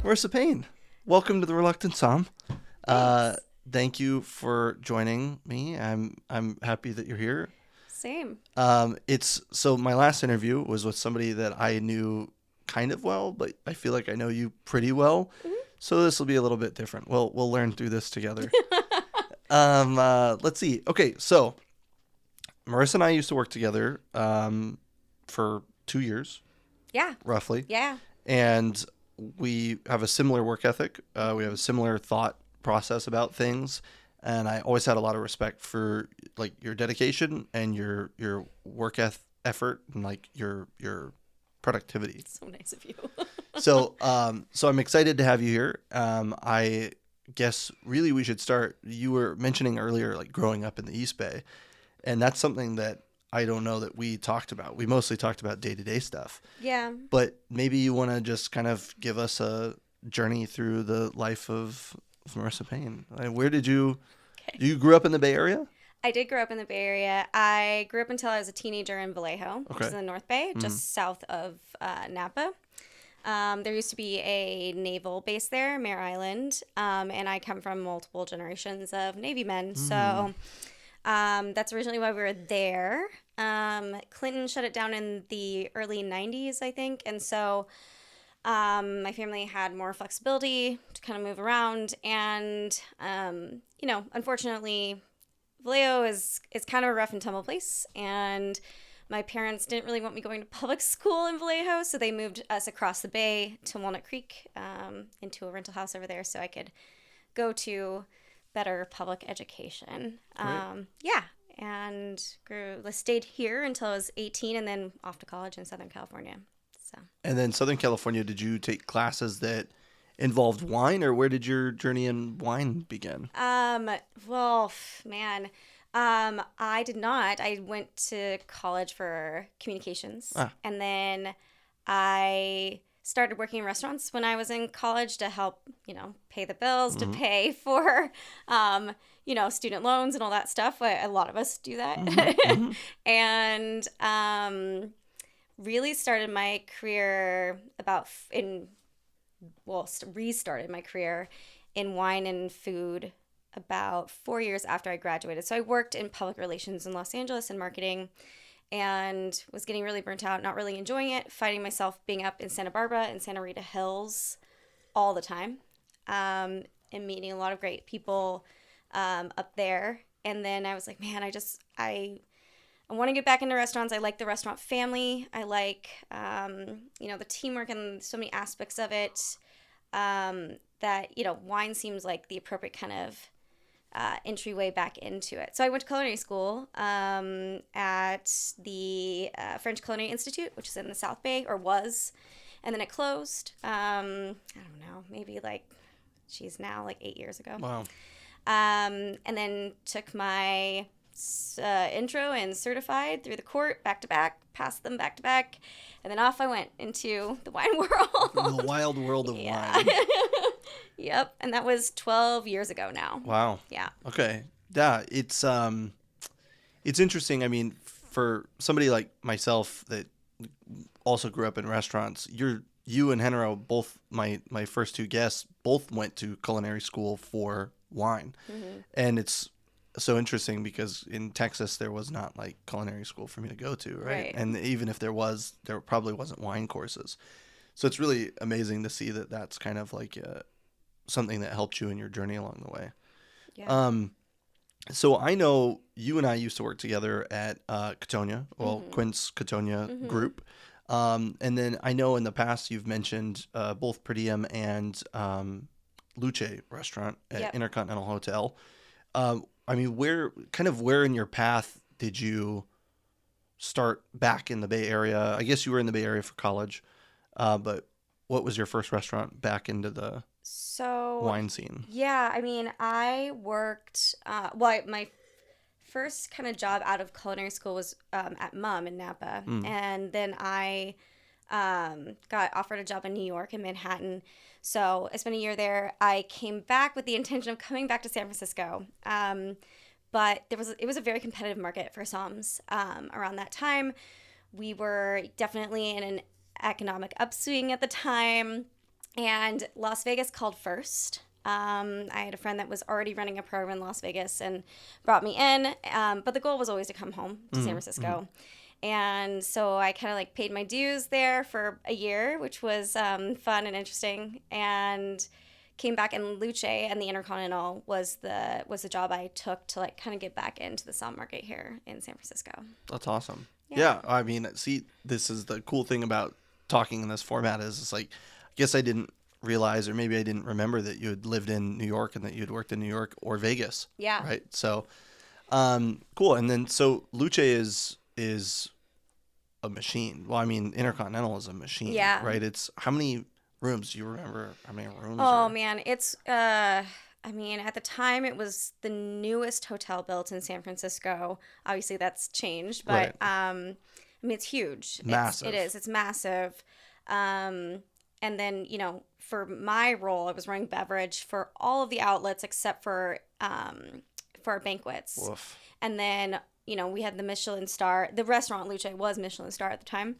Marissa Payne, welcome to the Reluctant Somm. Thanks. Thank you for joining me. I'm happy that you're here. Same. It's so my last interview was with somebody that I knew kind of well, but I feel like I know you pretty well. Mhm. So this will be a little bit different. We'll learn through this together. Let's see. Okay, so Marissa and I used to work together for 2 years, Yeah. roughly, Yeah. and we have a similar work ethic. We have a similar thought process about things, and I always had a lot of respect for like your dedication and your work effort and like your productivity. So nice of you. So I'm excited to have you here. I guess really we should start. You were mentioning earlier like growing up in the East Bay, and that's something that I don't know that we talked about. We mostly talked about day-to-day stuff. Yeah. But maybe you want to just kind of give us a journey through the life of Marissa Payne. Like, where did you Okay. you grew up in the Bay Area? I did grow up in the Bay Area. I grew up until I was a teenager in Vallejo, which Okay. is in the North Bay, just south of Napa. There used to be a naval base there, Mare Island, and I come from multiple generations of Navy men. So that's originally why we were there. Clinton shut it down in the early 90s, I think. And so my family had more flexibility to kind of move around. And, unfortunately, Vallejo is kind of a rough and tumble place. And my parents didn't really want me going to public school in Vallejo. So they moved us across the bay to Walnut Creek into a rental house over there so I could go to better public education. Yeah, and stayed here until I was 18 and then off to college in Southern California. So. And then Southern California, did you take classes that involved wine, or where did your journey in wine begin? Well, man, I did not. I went to college for communications, and then I started working in restaurants when I was in college to help, pay the bills, to pay for, student loans and all that stuff. A lot of us do that. And really started my career restarted my career in wine and food about 4 years after I graduated. So I worked in public relations in Los Angeles and marketing, and was getting really burnt out, not really enjoying it, finding myself being up in Santa Barbara and Santa Rita Hills all the time, and meeting a lot of great people up there. And then I was like, man, I want to get back into restaurants. I like the restaurant family. I like, the teamwork and so many aspects of it that, wine seems like the appropriate kind of entryway back into it. So I went to culinary school at the French Culinary Institute, which is in the South Bay, or was, and then it closed. I don't know, maybe now 8 years ago. Wow. And then took my intro and certified through the court back to back, passed them back to back, and then off I went into the wine world. The wild world of Yeah. wine. Yep, and that was 12 years ago now. Wow. Yeah. Okay. Yeah, it's interesting. I mean, for somebody like myself that also grew up in restaurants, you and Henro, both my first two guests, both went to culinary school for wine. And it's so interesting because in Texas there was not like culinary school for me to go to, right? And even if there was, there probably wasn't wine courses. So it's really amazing to see that that's kind of like something that helped you in your journey along the way. Yeah. So I know you and I used to work together at Catonia, Quint's Catonia group. And then I know in the past you've mentioned both Per Diem and Luce restaurant at Intercontinental Hotel. I mean, where in your path did you start back in the Bay Area? I guess you were in the Bay Area for college, but what was your first restaurant back into the wine scene? Yeah, I mean, I worked, my first kind of job out of culinary school was at Mum in Napa. And then I got offered a job in New York, in Manhattan. So I spent a year there. I came back with the intention of coming back to San Francisco. But it was a very competitive market for Somms around that time. We were definitely in an economic upswing at the time. And Las Vegas called first. I had a friend that was already running a program in Las Vegas and brought me in. But the goal was always to come home to San Francisco. And so I kind of like paid my dues there for a year, which was fun and interesting. And came back, and Luce and the Intercontinental was the job I took to like kind of get back into the Somm market here in San Francisco. That's awesome. Yeah. I mean, see, this is the cool thing about talking in this format is it's like, I guess I didn't realize, or maybe I didn't remember that you had lived in New York and that you had worked in New York or Vegas. Yeah. Right. So, cool. And then, so Luce is a machine. Well, I mean, Intercontinental is a machine. Yeah. Right. It's how many rooms? Do you remember how many rooms? Oh man, it's I mean, at the time it was the newest hotel built in San Francisco. Obviously that's changed, but I mean it's huge. Massive. It's massive. And then, you know, for my role, I was running beverage for all of the outlets except for our banquets. Woof. And then, you know, we had the Michelin star. The restaurant Luce was Michelin star at the time.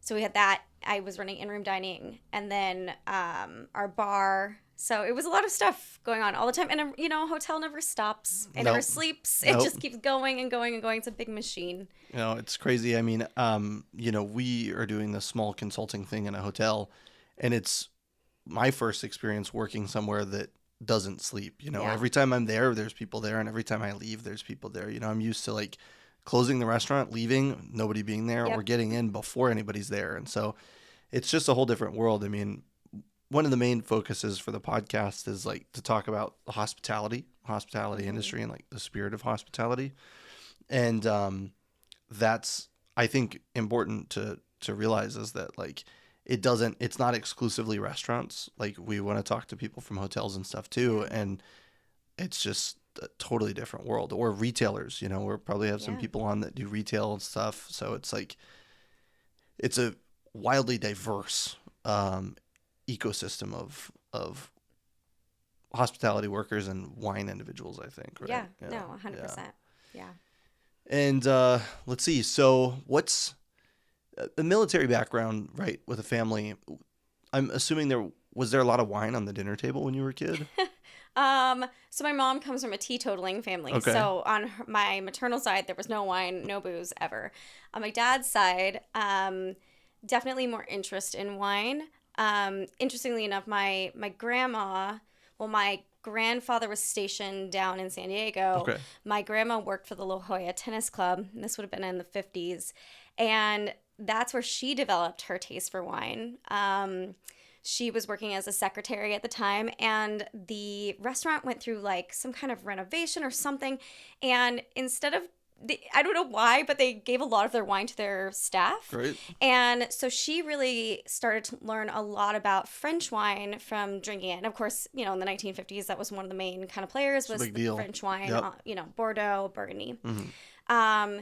So we had that. I was running in-room dining, and then our bar. So it was a lot of stuff going on all the time. And, you know, a hotel never stops. It never sleeps. It just keeps going and going and going. It's a big machine. You know, it's crazy. I mean, you know, we are doing this small consulting thing in a hotel, and it's my first experience working somewhere that doesn't sleep. You know, every time I'm there, there's people there, and every time I leave, there's people there. You know, I'm used to like closing the restaurant, leaving, nobody being there, or getting in before anybody's there. And so it's just a whole different world. I mean, one of the main focuses for the podcast is like to talk about the hospitality industry and like the spirit of hospitality. And that's, I think, important to realize is that like it's not exclusively restaurants. Like we want to talk to people from hotels and stuff too. And it's just a totally different world. Or retailers, you know, we'll probably have some people on that do retail and stuff. So it's like, it's a wildly diverse ecosystem of hospitality workers and wine individuals, I think. Right? Yeah. No, 100%. Yeah. And let's see. So what's the military background, right, with a family? I'm assuming was there a lot of wine on the dinner table when you were a kid? So my mom comes from a teetotaling family. Okay. So on my maternal side, there was no wine, no booze ever. On my dad's side, definitely more interest in wine. Interestingly enough, my grandma, well, my grandfather was stationed down in San Diego. Okay. My grandma worked for the La Jolla Tennis Club, and this would have been in the 50s. And that's where she developed her taste for wine. She was working as a secretary at the time, and the restaurant went through like some kind of renovation or something. And instead of, I don't know why, but they gave a lot of their wine to their staff. Right. And so she really started to learn a lot about French wine from drinking it. And of course, you know, in the 1950s, that was one of the main kind of players was the French wine, you know, Bordeaux, Burgundy. Mm-hmm.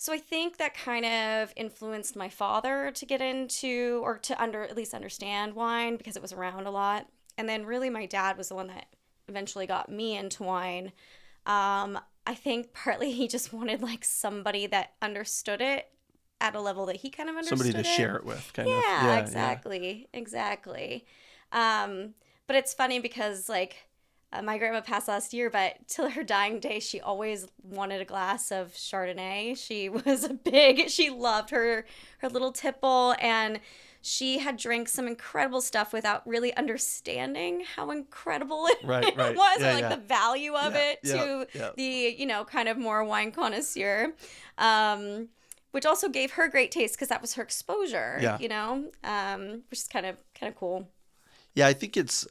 So I think that kind of influenced my father to get into, or to at least understand wine, because it was around a lot. And then really my dad was the one that eventually got me into wine. I think partly he just wanted like somebody that understood it at a level that he kind of understood somebody to share it with, kind of. Yeah, exactly. But it's funny because like my grandma passed last year, but till her dying day, she always wanted a glass of Chardonnay. She loved her little tipple, and she had drank some incredible stuff without really understanding how incredible it was, the value of it to the, you know, kind of more wine connoisseur, which also gave her great taste because that was her exposure, you know, which is kind of cool. Yeah, I think it's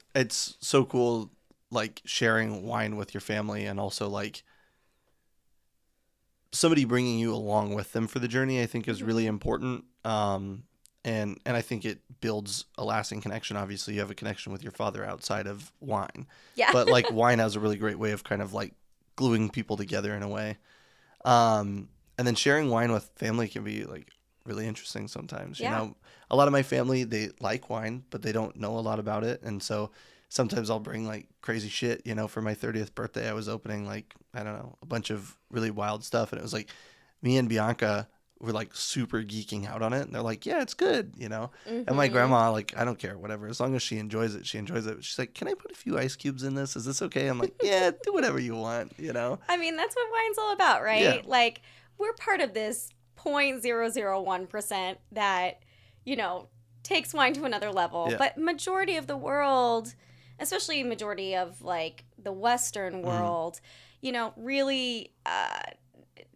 so cool, like sharing wine with your family, and also like somebody bringing you along with them for the journey, I think is really important. And I think it builds a lasting connection. Obviously, you have a connection with your father outside of wine. Yeah. But like wine has a really great way of kind of like gluing people together in a way. And then sharing wine with family can be like really interesting sometimes. You know, a lot of my family, they like wine, but they don't know a lot about it. And so sometimes I'll bring like crazy shit, you know. For my 30th birthday, I was opening like, I don't know, a bunch of really wild stuff. And it was like me and Bianca were like super geeking out on it, and they're like, yeah, it's good, And my Mm-hmm. grandma, like, I don't care, whatever, as long as she enjoys it, she enjoys it. She's like, can I put a few ice cubes in this? Is this okay? I'm like, yeah, do whatever you want. I mean, that's what wine's all about, Yeah. right? Like, we're part of this 0.001% that, you know, takes wine to another level. Yeah. But majority of the world, especially majority of like the Western world, really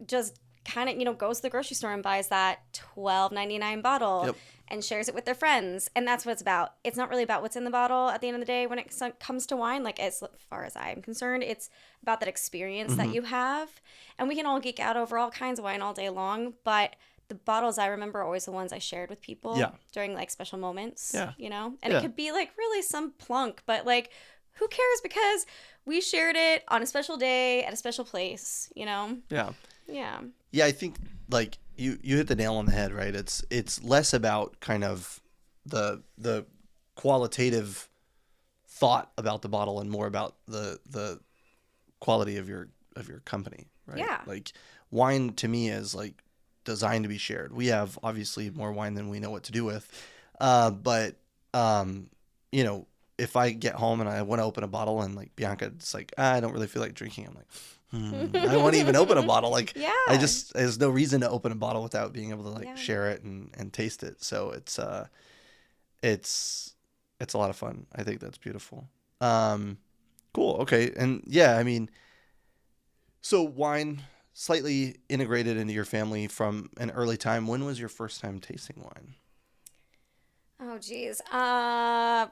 just kind of, goes to the grocery store and buys that $12.99 bottle Yep. and shares it with their friends. And that's what it's about. It's not really about what's in the bottle at the end of the day when it comes to wine. Like, as far as I'm concerned, it's about that experience that you have. And we can all geek out over all kinds of wine all day long, but the bottles I remember are always the ones I shared with people during like special moments, And it could be like really some plunk, but like, who cares, because we shared it on a special day at a special place, Yeah. Yeah. Yeah, I think like you hit the nail on the head, right? It's less about kind of the qualitative thought about the bottle and more about the quality of your company, right? Yeah. Like, wine to me is like designed to be shared. We have obviously more wine than we know what to do with. But if I get home and I want to open a bottle and like Bianca's like, I don't really feel like drinking, I'm like, I won't even open a bottle. Like, Yeah. there's no reason to open a bottle without being able to like share it and taste it. So it's a lot of fun. I think that's beautiful. Cool. Okay. And yeah, I mean, so wine slightly integrated into your family from an early time. When was your first time tasting wine? Oh, geez. I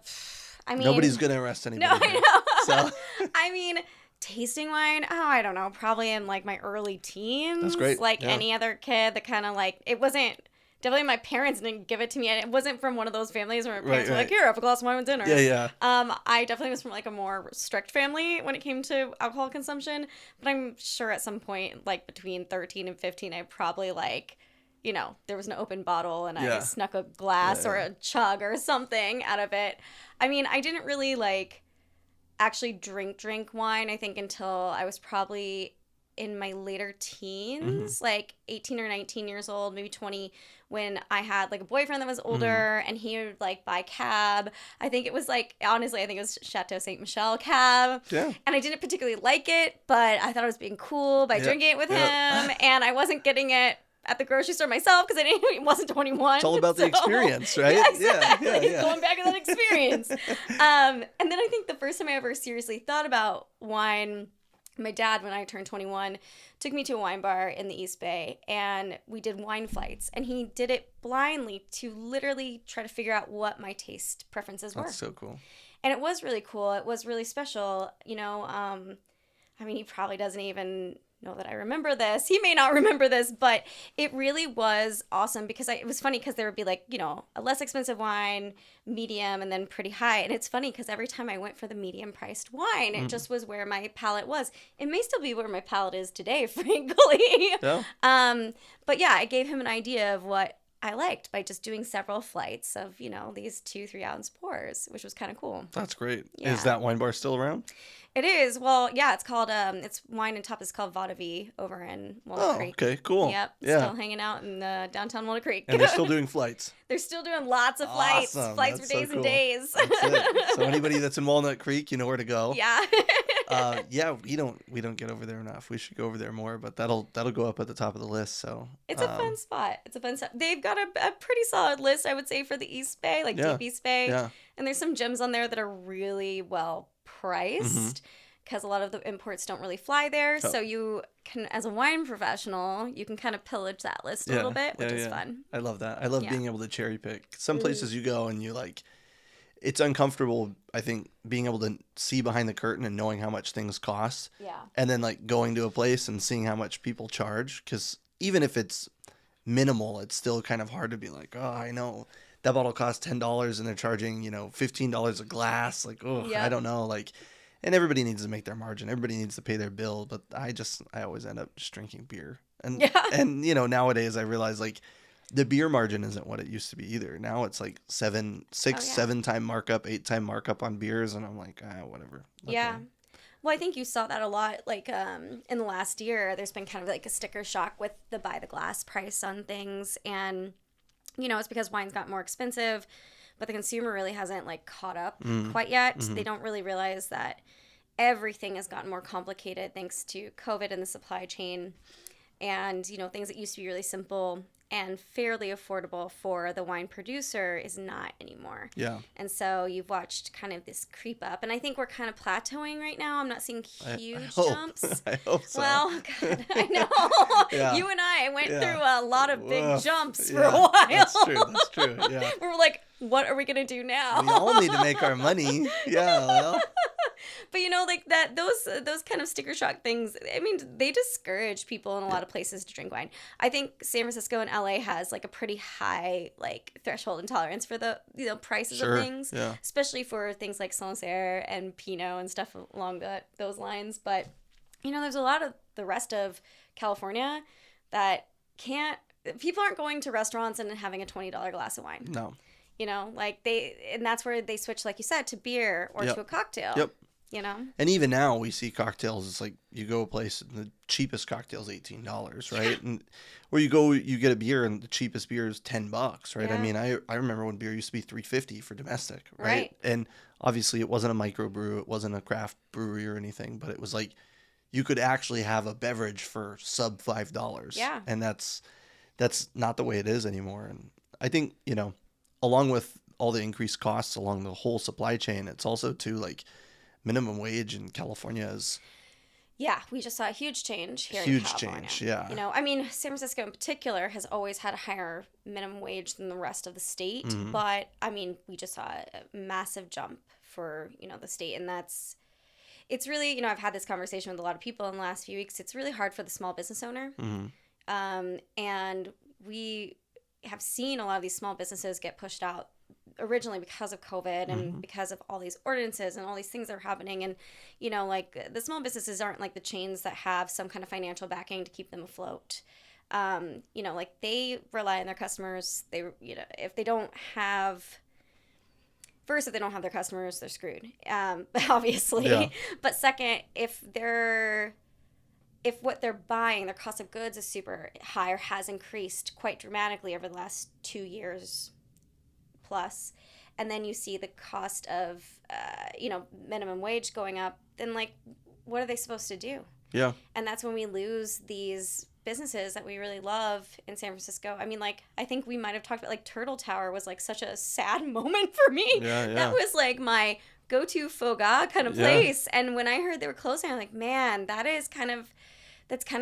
mean, Nobody's going to arrest anybody. No, I know. So I mean, tasting wine, I don't know, probably in like my early teens. That's great. Like Yeah. any other kid that kind of like, it wasn't, definitely my parents didn't give it to me. And it wasn't from one of those families where my parents were like, here, have a glass of wine with dinner. Yeah. I definitely was from like a more strict family when it came to alcohol consumption. But I'm sure at some point, like between 13 and 15, I probably like, there was an open bottle and I snuck a glass or a chug or something out of it. I mean, I didn't really like actually drink wine, I think, until I was probably in my later teens, like 18 or 19 years old, maybe 20, when I had like a boyfriend that was older and he would like buy cab. I think it was like, honestly, I think it was Chateau Saint Michel cab. Yeah. And I didn't particularly like it, but I thought I was being cool by drinking it with him. And I wasn't getting it at the grocery store myself because it wasn't 21. It's all about the experience, right? Yeah, exactly. Yeah. Going back to that experience. And then I think the first time I ever seriously thought about wine, my dad, when I turned 21, took me to a wine bar in the East Bay, and we did wine flights. And he did it blindly to literally try to figure out what my taste preferences were. That's so cool. And it was really cool. It was really special. I mean, he probably doesn't even know that I remember this. He may not remember this, but it really was awesome because it was funny because there would be like, a less expensive wine, medium, and then pretty high. And it's funny because every time I went for the medium priced wine, it just was where my palate was. It may still be where my palate is today, frankly. Yeah. But yeah, I gave him an idea of what I liked by just doing several flights of, these 2-3 ounce pours, which was kind of cool. That's great. Yeah. Is that wine bar still around? It is. Well, yeah, it's called, it's wine and top is called Vadavi over in Walnut Creek. Okay, cool. Yep. Yeah. Still hanging out in downtown Walnut Creek. And they're still doing flights. They're still doing lots of flights. Awesome. Flights That's for days so and cool. days. That's it. So anybody that's in Walnut Creek, you know where to go. Yeah. Yeah, we don't get over there enough. We should go over there more, but that'll go up at the top of the list. So It's a fun spot. It's a fun spot. They've got a pretty solid list, I would say, for the East Bay, like Deep East Bay. Yeah. And there's some gems on there that are really well priced because a lot of the imports don't really fly there. Oh. So you can, as a wine professional, you can kind of pillage that list a little bit, which is fun. I love that. I love being able to cherry pick. Some places you go and you like, it's uncomfortable, I think, being able to see behind the curtain and knowing how much things cost. Yeah. And then like going to a place and seeing how much people charge. Because even if it's minimal, it's still kind of hard to be like, oh, I know that bottle costs $10 and they're charging, $15 a glass. Like, oh, I don't know. Like, and everybody needs to make their margin. Everybody needs to pay their bill. But I always end up just drinking beer. And, and nowadays I realize like, the beer margin isn't what it used to be either. Now it's like 7 time markup, 8 time markup on beers, and I'm like, whatever. Yeah. Well, I think you saw that a lot, like in the last year. There's been kind of like a sticker shock with the buy the glass price on things, and it's because wine's got more expensive, but the consumer really hasn't like caught up quite yet. They don't really realize that everything has gotten more complicated thanks to COVID and the supply chain, and things that used to be really simple and fairly affordable for the wine producer is not anymore. Yeah. And so you've watched kind of this creep up. And I think we're kind of plateauing right now. I'm not seeing huge jumps. I hope so. Well, God, I know. Yeah. You and I went through a lot of big jumps for a while. That's true. Yeah. We were like, what are we going to do now? We all need to make our money. Yeah. Well. But like that, those kind of sticker shock things, I mean, they discourage people in a lot of places to drink wine. I think San Francisco and LA has like a pretty high like threshold and tolerance for the prices of things, especially for things like Sommelier and Pinot and stuff along those lines. But there's a lot of the rest of California that people aren't going to restaurants and having a $20 glass of wine. No. And that's where they switch, like you said, to beer or to a cocktail. Yep. And even now we see cocktails. It's like you go a place and the cheapest cocktail is $18, right? And where you get a beer and the cheapest beer is $10, right? Yeah. I mean, I remember when beer used to be $3.50 for domestic, right? And obviously it wasn't a microbrew, it wasn't a craft brewery or anything, but it was like you could actually have a beverage for sub $5. Yeah. And that's not the way it is anymore. And I think, along with all the increased costs along the whole supply chain, it's also too like minimum wage in California is... Yeah, we just saw a huge change here in California. Huge change, yeah. I mean, San Francisco in particular has always had a higher minimum wage than the rest of the state. But, I mean, we just saw a massive jump for, the state. And it's really, I've had this conversation with a lot of people in the last few weeks. It's really hard for the small business owner. And we have seen a lot of these small businesses get pushed out originally because of COVID and because of all these ordinances and all these things that are happening. And, like the small businesses aren't like the chains that have some kind of financial backing to keep them afloat. Like they rely on their customers. If they don't have their customers, they're screwed. Obviously. Yeah. But second, if what they're buying, their cost of goods is super high or has increased quite dramatically over the last 2 years plus, and then you see the cost of, minimum wage going up, then like, what are they supposed to do? Yeah. And that's when we lose these businesses that we really love in San Francisco. I mean, like, I think we might have talked about like Turtle Tower was like such a sad moment for me. Yeah. That was like my go-to faux gras kind of place. And when I heard they were closing, I'm like, man, that's kind of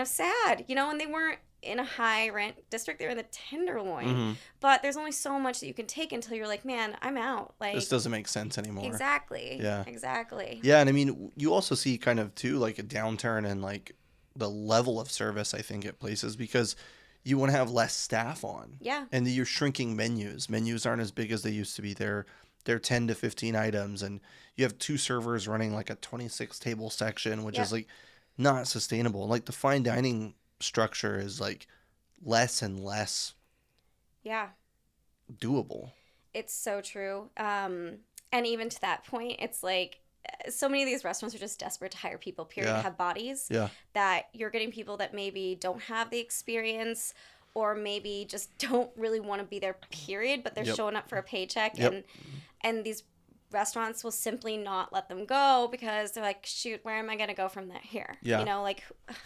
sad, and they weren't in a high rent district. They're in the Tenderloin, but there's only so much that you can take until you're like, man, I'm out. Like, this doesn't make sense anymore. Exactly. Yeah. Exactly. Yeah. And I mean, you also see kind of too, like a downturn in like the level of service, I think, at places because you want to have less staff on. Yeah. And you're shrinking menus. Menus aren't as big as they used to be. They're 10 to 15 items, and you have 2 servers running like a 26 table section, which is like not sustainable. Like the fine dining structure is like less and less doable. It's so true. And even to that point, it's like so many of these restaurants are just desperate to hire people, period, to have bodies, that you're getting people that maybe don't have the experience or maybe just don't really want to be there, period, but they're showing up for a paycheck. And these restaurants will simply not let them go because they're like, shoot, where am I going to go from here? Yeah. Like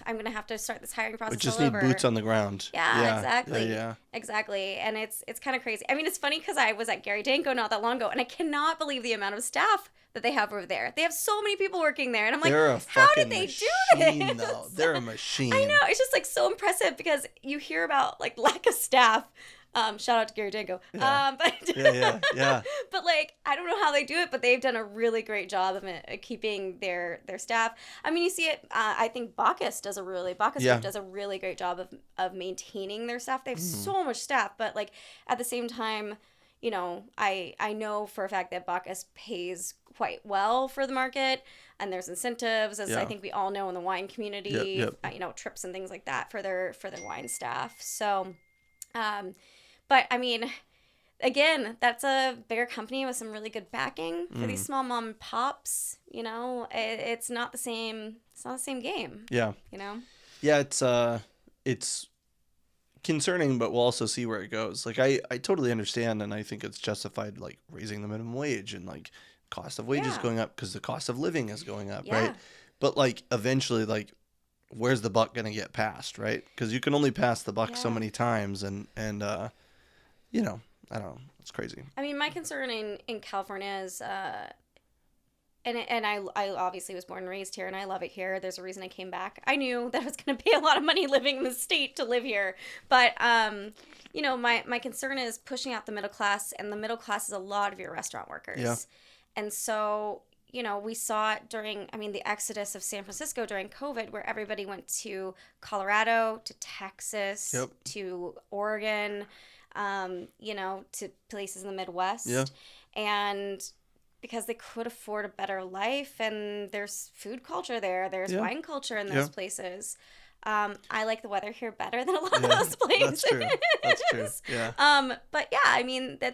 I'm going to have to start this hiring process. We just all need over. boots on the ground. Yeah, exactly. Yeah. Exactly. And it's kind of crazy. I mean, it's funny because I was at Gary Danko not that long ago, and I cannot believe the amount of staff that they have over there. They have so many people working there. And I'm like, how did they do this? Though. They're a machine. I know. It's just like so impressive because you hear about like lack of staff. Shout out to Gary Danko. Yeah. But like, I don't know how they do it, but they've done a really great job of keeping their staff. I mean, you see it. I think Bacchus does a really great job of maintaining their staff. They have so much staff, but like at the same time, I know for a fact that Bacchus pays quite well for the market, and there's incentives, as I think we all know in the wine community. Trips and things like that for their wine staff. So. But I mean, again, that's a bigger company with some really good backing. For these small mom and pops, it's not the same. It's not the same game. Yeah. Yeah, it's concerning, but we'll also see where it goes. Like I totally understand, and I think it's justified, like raising the minimum wage and like cost of wages going up because the cost of living is going up, right? But like eventually, like where's the buck gonna get passed, right? Because you can only pass the buck so many times, and I don't know, it's crazy. I mean, my concern in California is and I obviously was born and raised here, and I love it here. There's a reason I came back. I knew that I was going to pay a lot of money living in the state to live here. But, my concern is pushing out the middle class, and the middle class is a lot of your restaurant workers. Yeah. And so, we saw it during, the exodus of San Francisco during COVID, where everybody went to Colorado, to Texas, to Oregon, to places in the Midwest. Yeah. And because they could afford a better life, and there's food culture there. There's wine culture in those places. I like the weather here better than a lot of those places. That's true. Yeah. But yeah,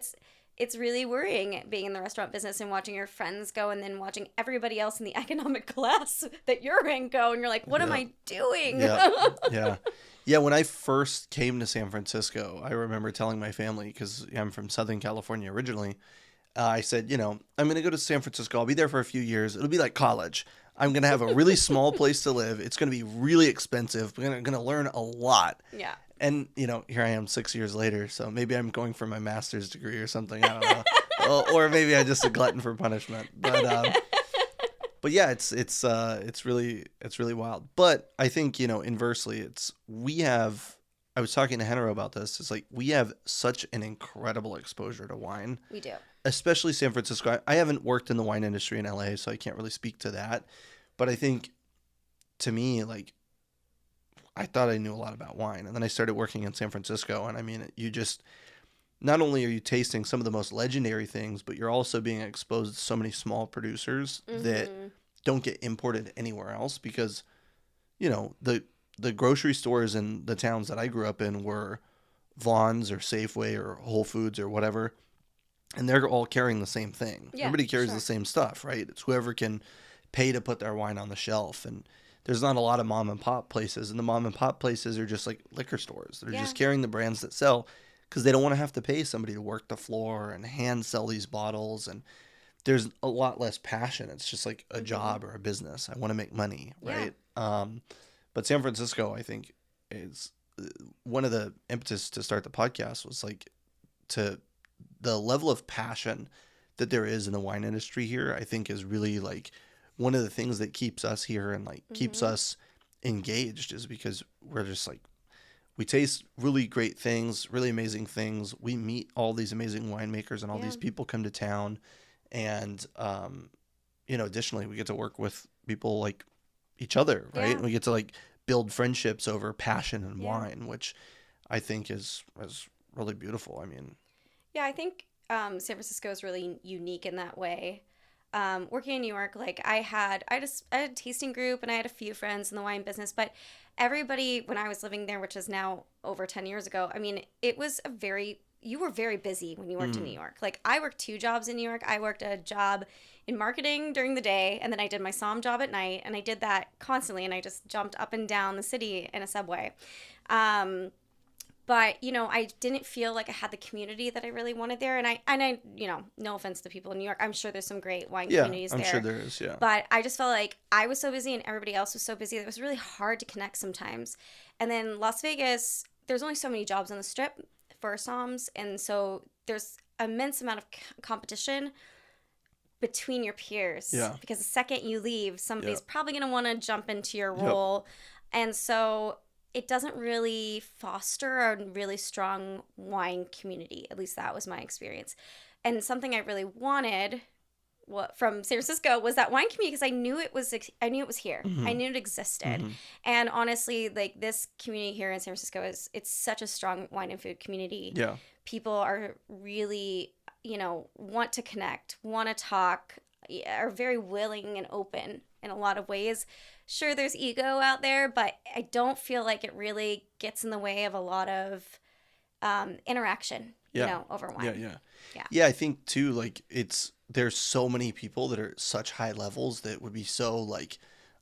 it's really worrying being in the restaurant business and watching your friends go, and then watching everybody else in the economic class that you're in go, and you're like, what am I doing? Yeah. When I first came to San Francisco, I remember telling my family, because I'm from Southern California originally, I said, I'm going to go to San Francisco. I'll be there for a few years. It'll be like college. I'm going to have a really small place to live. It's going to be really expensive. We're going to learn a lot. Yeah. And, here I am 6 years later. So maybe I'm going for my master's degree or something. I don't know. Or maybe I'm just a glutton for punishment. But yeah, it's really wild. But I think, inversely, I was talking to Henry about this. It's like we have such an incredible exposure to wine. We do. Especially San Francisco. I haven't worked in the wine industry in LA, so I can't really speak to that. But I think, to me, like, I thought I knew a lot about wine. And then I started working in San Francisco. And you just, not only are you tasting some of the most legendary things, but you're also being exposed to so many small producers that don't get imported anywhere else because, the grocery stores in the towns that I grew up in were Vaughn's or Safeway or Whole Foods or whatever. And they're all carrying the same thing. Yeah, everybody carries the same stuff, right? It's whoever can pay to put their wine on the shelf. And there's not a lot of mom and pop places. And the mom and pop places are just like liquor stores. They're just carrying the brands that sell because they don't want to have to pay somebody to work the floor and hand sell these bottles. And there's a lot less passion. It's just like a job or a business. I want to make money, right? But San Francisco, I think, is one of the impetus to start the podcast was like to the level of passion that there is in the wine industry here, I think is really like one of the things that keeps us here and like keeps us engaged is because we're just like, we taste really great things, really amazing things. We meet all these amazing winemakers and all these people come to town. And, additionally, we get to work with people like each other, right? And we get to like build friendships over passion and wine, which I think is really beautiful. Yeah, I think San Francisco is really unique in that way. Working in New York, like I had a tasting group and I had a few friends in the wine business, but everybody, when I was living there, which is now over 10 years ago, it was you were very busy when you worked in New York. Like I worked 2 jobs in New York. I worked a job in marketing during the day, and then I did my Somm job at night, and I did that constantly, and I just jumped up and down the city in a subway. But, I didn't feel like I had the community that I really wanted there. And I no offense to people in New York, I'm sure there's some great wine communities there. I'm sure there is, yeah. But I just felt like I was so busy and everybody else was so busy that it was really hard to connect sometimes. And then Las Vegas, there's only so many jobs on the Strip for somms. And so there's immense amount of competition between your peers. Yeah. Because the second you leave, somebody's probably going to want to jump into your role. And so it doesn't really foster a really strong wine community. At least that was my experience. And something I really wanted from San Francisco was that wine community because I knew it was here. I knew it existed. And honestly, like this community here in San Francisco it's such a strong wine and food community. Yeah. People are really, want to connect, want to talk, are very willing and open in a lot of ways. Sure, there's ego out there, but I don't feel like it really gets in the way of a lot of interaction Yeah. over wine. Yeah, I think too, like there's so many people that are at such high levels that would be so like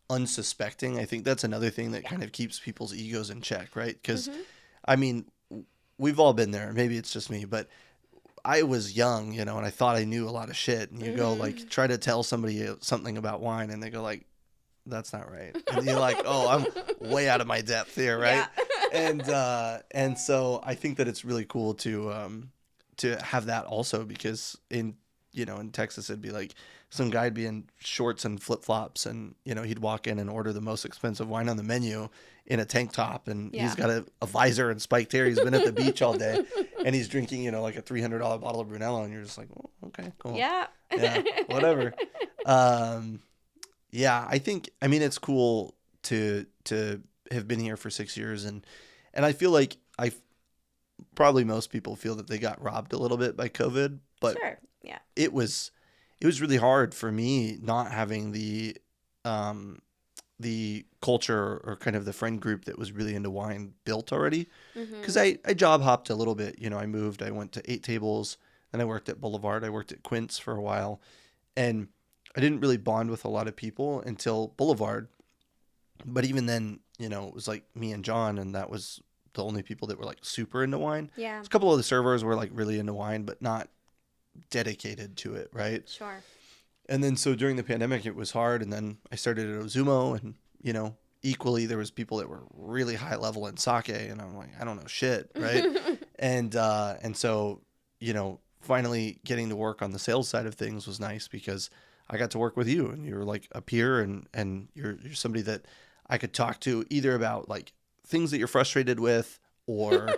unsuspecting. I think that's another thing that kind of keeps people's egos in check, right? Because I mean, we've all been there. Maybe it's just me, but I was young, and I thought I knew a lot of shit. And you go like try to tell somebody something about wine, and they go like, "That's not right." And you're like, "Oh, I'm way out of my depth here, right?" And so I think that it's really cool to have that also, because in Texas it'd be like some guy'd be in shorts and flip flops, and he'd walk in and order the most expensive wine on the menu in a tank top, and he's got a visor and spiked hair. He's been at the beach all day, and he's drinking like a $300 bottle of Brunello, and you're just like, oh, okay, cool, yeah, whatever. I mean it's cool to have been here for 6 years, and I feel like probably most people feel that they got robbed a little bit by COVID, but sure. Yeah. It was really hard for me not having the culture or kind of the friend group that was really into wine built already. Because I job hopped a little bit. I moved. I went to 8 Tables, then I worked at Boulevard. I worked at Quince for a while, and I didn't really bond with a lot of people until Boulevard. But even then, it was like me and John, and that was the only people that were like super into wine. Yeah. A couple of the servers were like really into wine, but not dedicated to it, right? Sure. And then so during the pandemic it was hard, and then I started at Ozumo, and equally there was people that were really high level in sake, and I'm like, I don't know shit, right? and so finally getting to work on the sales side of things was nice, because I got to work with you, and you were like a peer, and you're somebody that I could talk to either about like things that you're frustrated with, or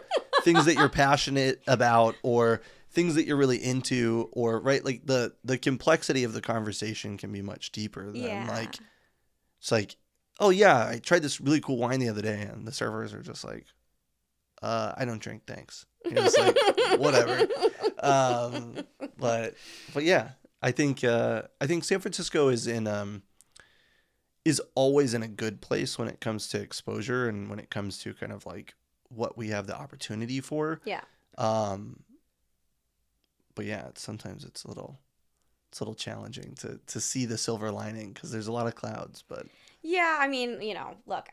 things that you're passionate about, or things that you're really into, or right, like the complexity of the conversation can be much deeper than like, it's like, oh yeah, I tried this really cool wine the other day, and the servers are just like, I don't drink, thanks. You're just like, whatever. But yeah, I think San Francisco is always in a good place when it comes to exposure, and when it comes to kind of like what we have the opportunity for. Yeah. But yeah, sometimes it's a little challenging to see the silver lining, because there's a lot of clouds. But yeah, I mean, look,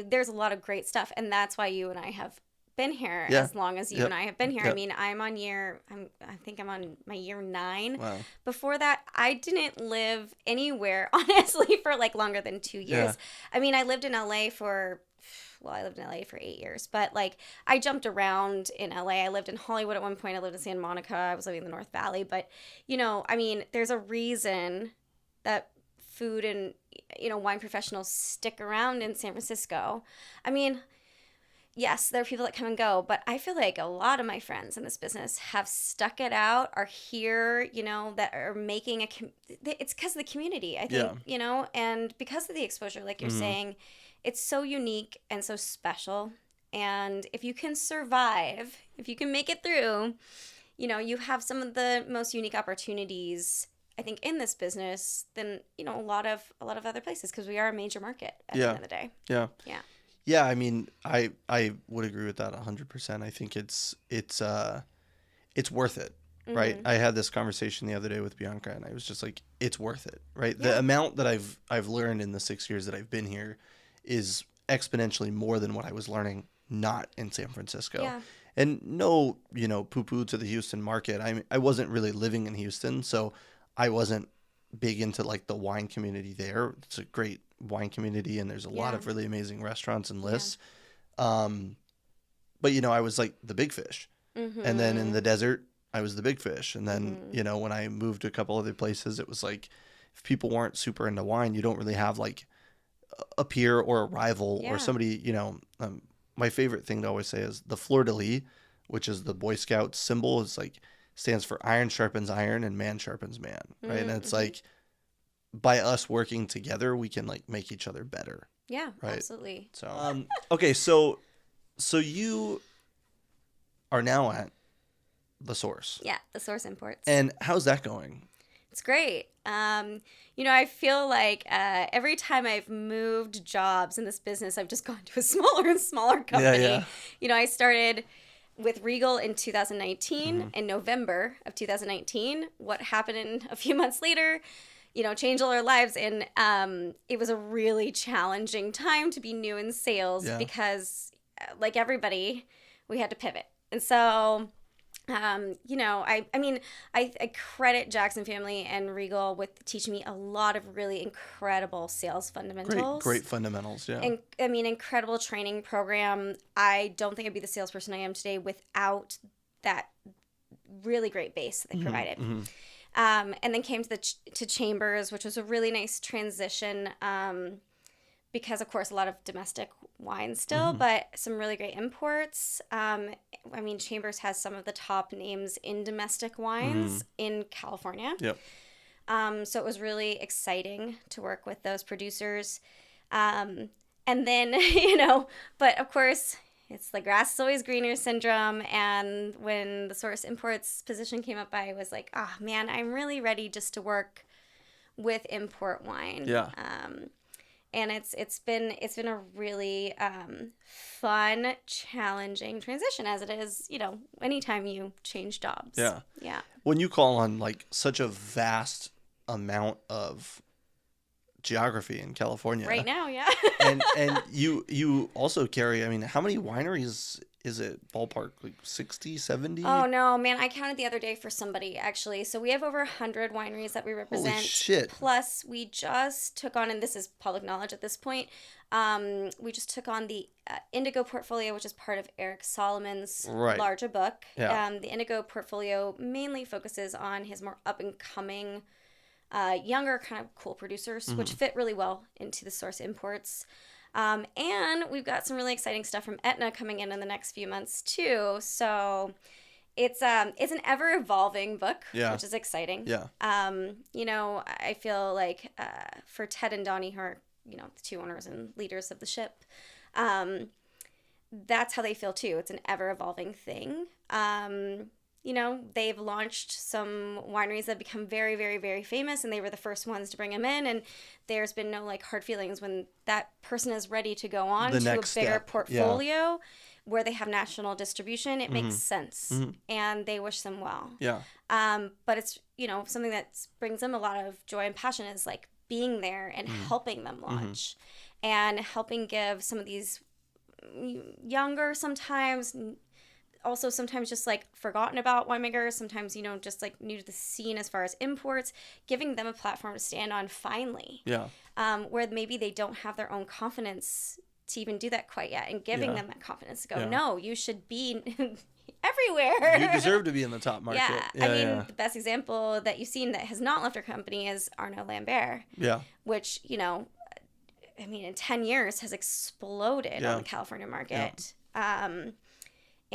there's a lot of great stuff, and that's why you and I have been here as long as you and I have been here. I mean, I think I'm on my year 9. Wow. Before that, I didn't live anywhere, honestly, for like longer than 2 years. Yeah. I mean, I lived in LA for 8 years, but like I jumped around in LA. I lived in Hollywood at one point. I lived in Santa Monica. I was living in the North Valley, but I mean, there's a reason that food and, wine professionals stick around in San Francisco. I mean, yes, there are people that come and go, but I feel like a lot of my friends in this business have stuck it out, are here, that are making it's because of the community, I think, and because of the exposure, like you're saying. It's so unique and so special. And if you can survive, if you can make it through, you have some of the most unique opportunities, I think, in this business than, a lot of other places, because we are a major market at the end of the day. Yeah. Yeah. Yeah. I mean, I would agree with that 100%. I think it's worth it. Right. I had this conversation the other day with Bianca, and I was just like, it's worth it. Right. Yeah. The amount that I've learned in the 6 years that I've been here is exponentially more than what I was learning not in San Francisco. Yeah. And no, poo-poo to the Houston market. I wasn't really living in Houston, so I wasn't big into like the wine community there. It's a great wine community, and there's a lot of really amazing restaurants and lists. Yeah. But I was like the big fish. And then in the desert, I was the big fish. And then, when I moved to a couple other places, it was like, if people weren't super into wine, you don't really have like a peer or a rival or somebody, my favorite thing to always say is the fleur-de-lis, which is the Boy Scout symbol, is like stands for iron sharpens iron and man sharpens man, right? And it's like, by us working together, we can like make each other better. Yeah, right? Absolutely. So okay, so you are now at The Source. Yeah, The Source Imports. And how's that going? It's great. I feel like every time I've moved jobs in this business, I've just gone to a smaller and smaller company. Yeah. I started with Regal in 2019, in November of 2019. What happened in a few months later, changed all our lives. And it was a really challenging time to be new in sales because, like everybody, we had to pivot. And so, I credit Jackson Family and Regal with teaching me a lot of really incredible sales fundamentals. Great fundamentals, yeah. And incredible training program. I don't think I'd be the salesperson I am today without that really great base that they provided. And then came to Chambers, which was a really nice transition because, of course, a lot of domestic wine still, but some really great imports. Chambers has some of the top names in domestic wines in California. Yep. So it was really exciting to work with those producers. And then, but of course, it's the grass is always greener syndrome. And when the Source Imports position came up, I was like, oh man, I'm really ready just to work with import wine. Yeah. And it's been a really fun, challenging transition, as it is, anytime you change jobs. Yeah. Yeah. When you call on like such a vast amount of geography in California right now, yeah. and you also carry, how many wineries is it, ballpark, like 60, 70? Oh no, man, I counted the other day for somebody actually. So we have over 100 wineries that we represent. Holy shit. Plus we just took on, and this is public knowledge at this point, we just took on the Indigo portfolio, which is part of Eric Solomon's larger book. Yeah. The Indigo portfolio mainly focuses on his more up and coming younger kind of cool producers, which fit really well into the Source Imports. And we've got some really exciting stuff from Etna coming in the next few months too. So it's an ever evolving book, which is exciting. Yeah. I feel like for Ted and Donnie, who are the two owners and leaders of the ship, that's how they feel too. It's an ever evolving thing. They've launched some wineries that have become very, very, very famous, and they were the first ones to bring them in. And there's been no hard feelings when that person is ready to go on to a bigger portfolio where they have national distribution. It makes sense, and they wish them well. Yeah. But it's something that brings them a lot of joy and passion is like being there and helping them launch, and helping give some of these younger sometimes. Also, sometimes just forgotten about winemakers, sometimes, just new to the scene as far as imports, giving them a platform to stand on finally. Yeah. Where maybe they don't have their own confidence to even do that quite yet, and giving them that confidence to go, no, you should be everywhere. You deserve to be in the top market. Yeah. The best example that you've seen that has not left our company is Arnaud Lambert. Yeah. Which, in 10 years has exploded on the California market. Yeah.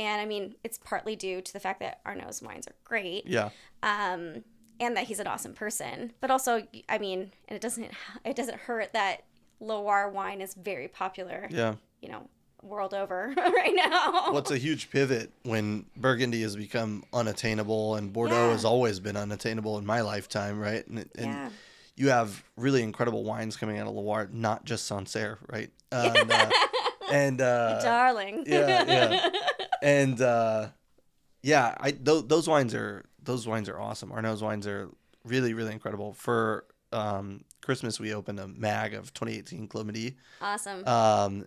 And it's partly due to the fact that Arnaud's wines are great. Yeah. And that he's an awesome person. But also, and it doesn't hurt that Loire wine is very popular. Yeah. World over right now. Well, it's a huge pivot when Burgundy has become unattainable, and Bordeaux has always been unattainable in my lifetime, right? And you have really incredible wines coming out of Loire, not just Sancerre, right? And darling. Yeah. And those wines are awesome. Arnaud's wines are really, really incredible. For Christmas, we opened a mag of 2018 Clos Midi. Awesome.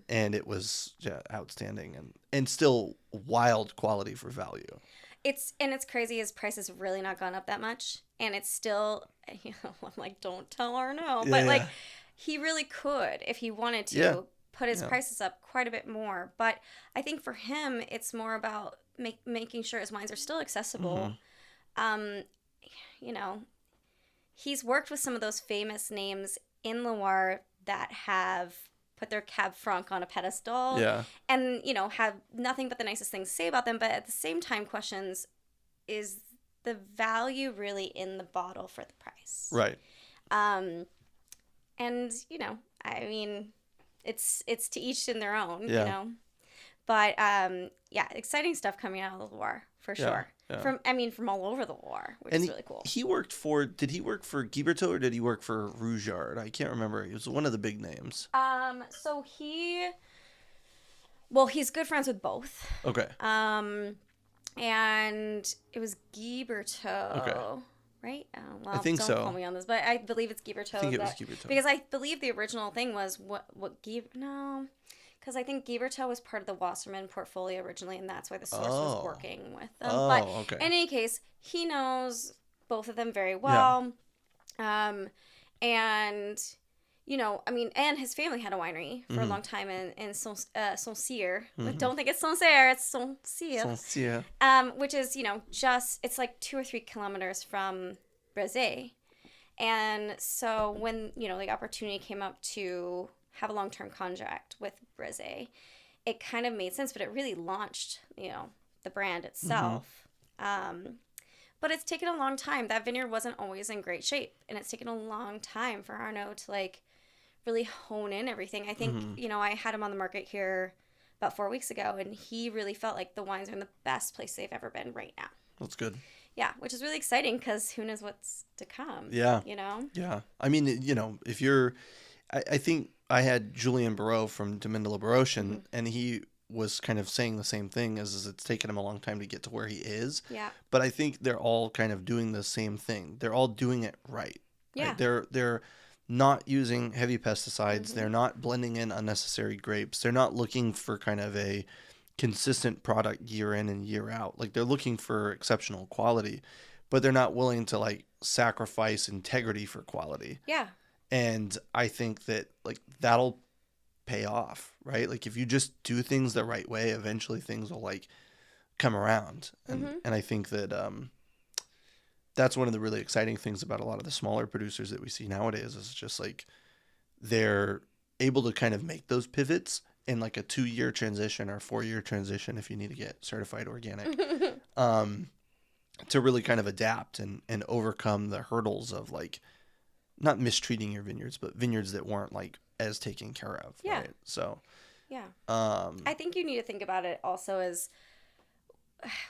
And it was outstanding and still wild quality for value. It's crazy. His price has really not gone up that much, and it's still, I'm like, don't tell Arnaud, but he really could if he wanted to. Yeah. Put his prices up quite a bit more. But I think for him, it's more about making sure his wines are still accessible. He's worked with some of those famous names in Loire that have put their Cab Franc on a pedestal. Yeah. And, have nothing but the nicest things to say about them. But at the same time, questions, is the value really in the bottle for the price? Right. And, it's to each in their own, But exciting stuff coming out of the Loire for sure. Yeah. From all over the Loire, which is really cool. Did he work for Guiberteau or did he work for Rougeard? I can't remember. He was one of the big names. He's good friends with both. Okay. and it was Okay. Guiberto, right? I Well, think don't quote so. me on this, but I believe it's I think Guiberto. it was That Gibberto. because I believe the original thing was what Guib no, because I think Guiberto was part of the Wasserman portfolio originally, and that's why the source was Oh. working with them. But Oh, okay. in any case, he knows both of them very Yeah. well, and I mean, and his family had a winery for a Mm-hmm. long time in Sommelier. Mm-hmm. Don't think it's Sancerre, it's Sommelier. Sincere. Which is, just, it's like 2 or 3 kilometers from Breze. And so when, the opportunity came up to have a long-term contract with Breze, it kind of made sense, but it really launched, the brand Mm-hmm. itself. But it's taken a long time. That vineyard wasn't always in great shape. And it's taken a long time for Arnaud to, like, really hone in everything. I think, Mm-hmm. I had him on the market here about 4 weeks ago, and he really felt like the wines are in the best place they've ever been right now. That's good. Yeah, which is really exciting because who knows what's to come, Yeah. you know? Yeah. I mean, if you're, I think I had Julian Barreau from Domaine de la Baroche, Mm-hmm. and he was kind of saying the same thing as it's taken him a long time to get to where he is. Yeah. But I think they're all kind of doing the same thing. They're all doing it right. Yeah. Right? They're not using heavy pesticides. Mm-hmm. They're not blending in unnecessary grapes. They're not looking for kind of a consistent product year in and year out. Like they're looking for exceptional quality, but they're not willing to like sacrifice integrity for quality. Yeah. And I think that like that'll pay off, right? Like if you just do things the right way, eventually things will like come around. And Mm-hmm. and I think that that's one of the really exciting things about a lot of the smaller producers that we see nowadays is just like they're able to kind of make those pivots in like a 2-year transition or 4-year transition if you need to get certified organic, um, to really kind of adapt and overcome the hurdles of like not mistreating your vineyards, but vineyards that weren't like as taken care of. Yeah. Right. So, Yeah. um, I think you need to think about it also as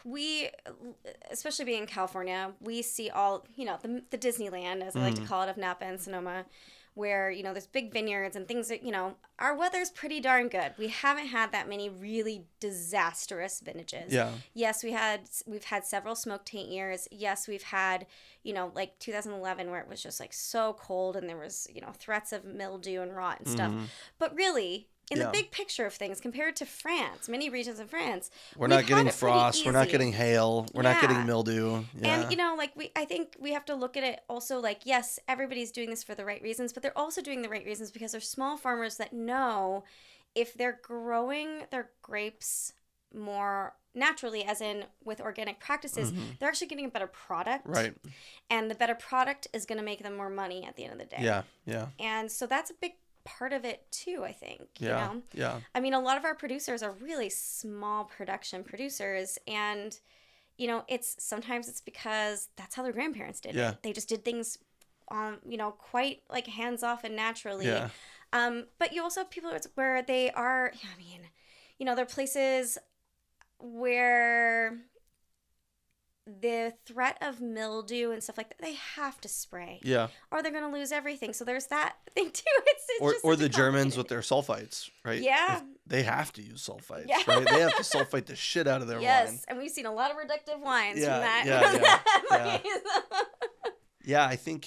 we, especially being in California, we see all, the Disneyland, as I like to call it, of Napa and Sonoma, where, there's big vineyards and things that, our weather's pretty darn good. We haven't had that many really disastrous vintages. yeah. Yes, we've had several smoke taint years. Yes, we've had, like 2011 where it was just like so cold and there was, threats of mildew and rot and stuff. Mhm. But really, in Yeah. the big picture of things, compared to France, many regions in France, We're we've not had getting it pretty frost. We're not easy. getting hail. We're not getting Yeah. mildew. Yeah. And like I think we have to look at it also like, yes, everybody's doing this for the right reasons, but they're also doing the right reasons because they're small farmers that know if they're growing their grapes more naturally, as in with organic practices, they're actually getting a better product. Right. And the better product is going to make them more money at the end of the day. Yeah. Yeah. And so that's a big part of it too, I think. Yeah. Yeah. I mean, a lot of our producers are really small production producers, and sometimes it's because that's how their grandparents did Yeah. it. They just did things quite like hands off and naturally. Yeah. But you also have people where they are, I mean, there are places where the threat of mildew and stuff like that, they have to spray. Yeah. Or they're going to lose everything. So there's that thing too. It's Or just the Germans complicated. with their sulfites, right? Yeah. They have to use sulfites, Yeah. right? They have to sulfite the shit out of their Yes, wine. and we've seen a lot of reductive wines Yeah, from that. yeah, from yeah, that place. Yeah, I think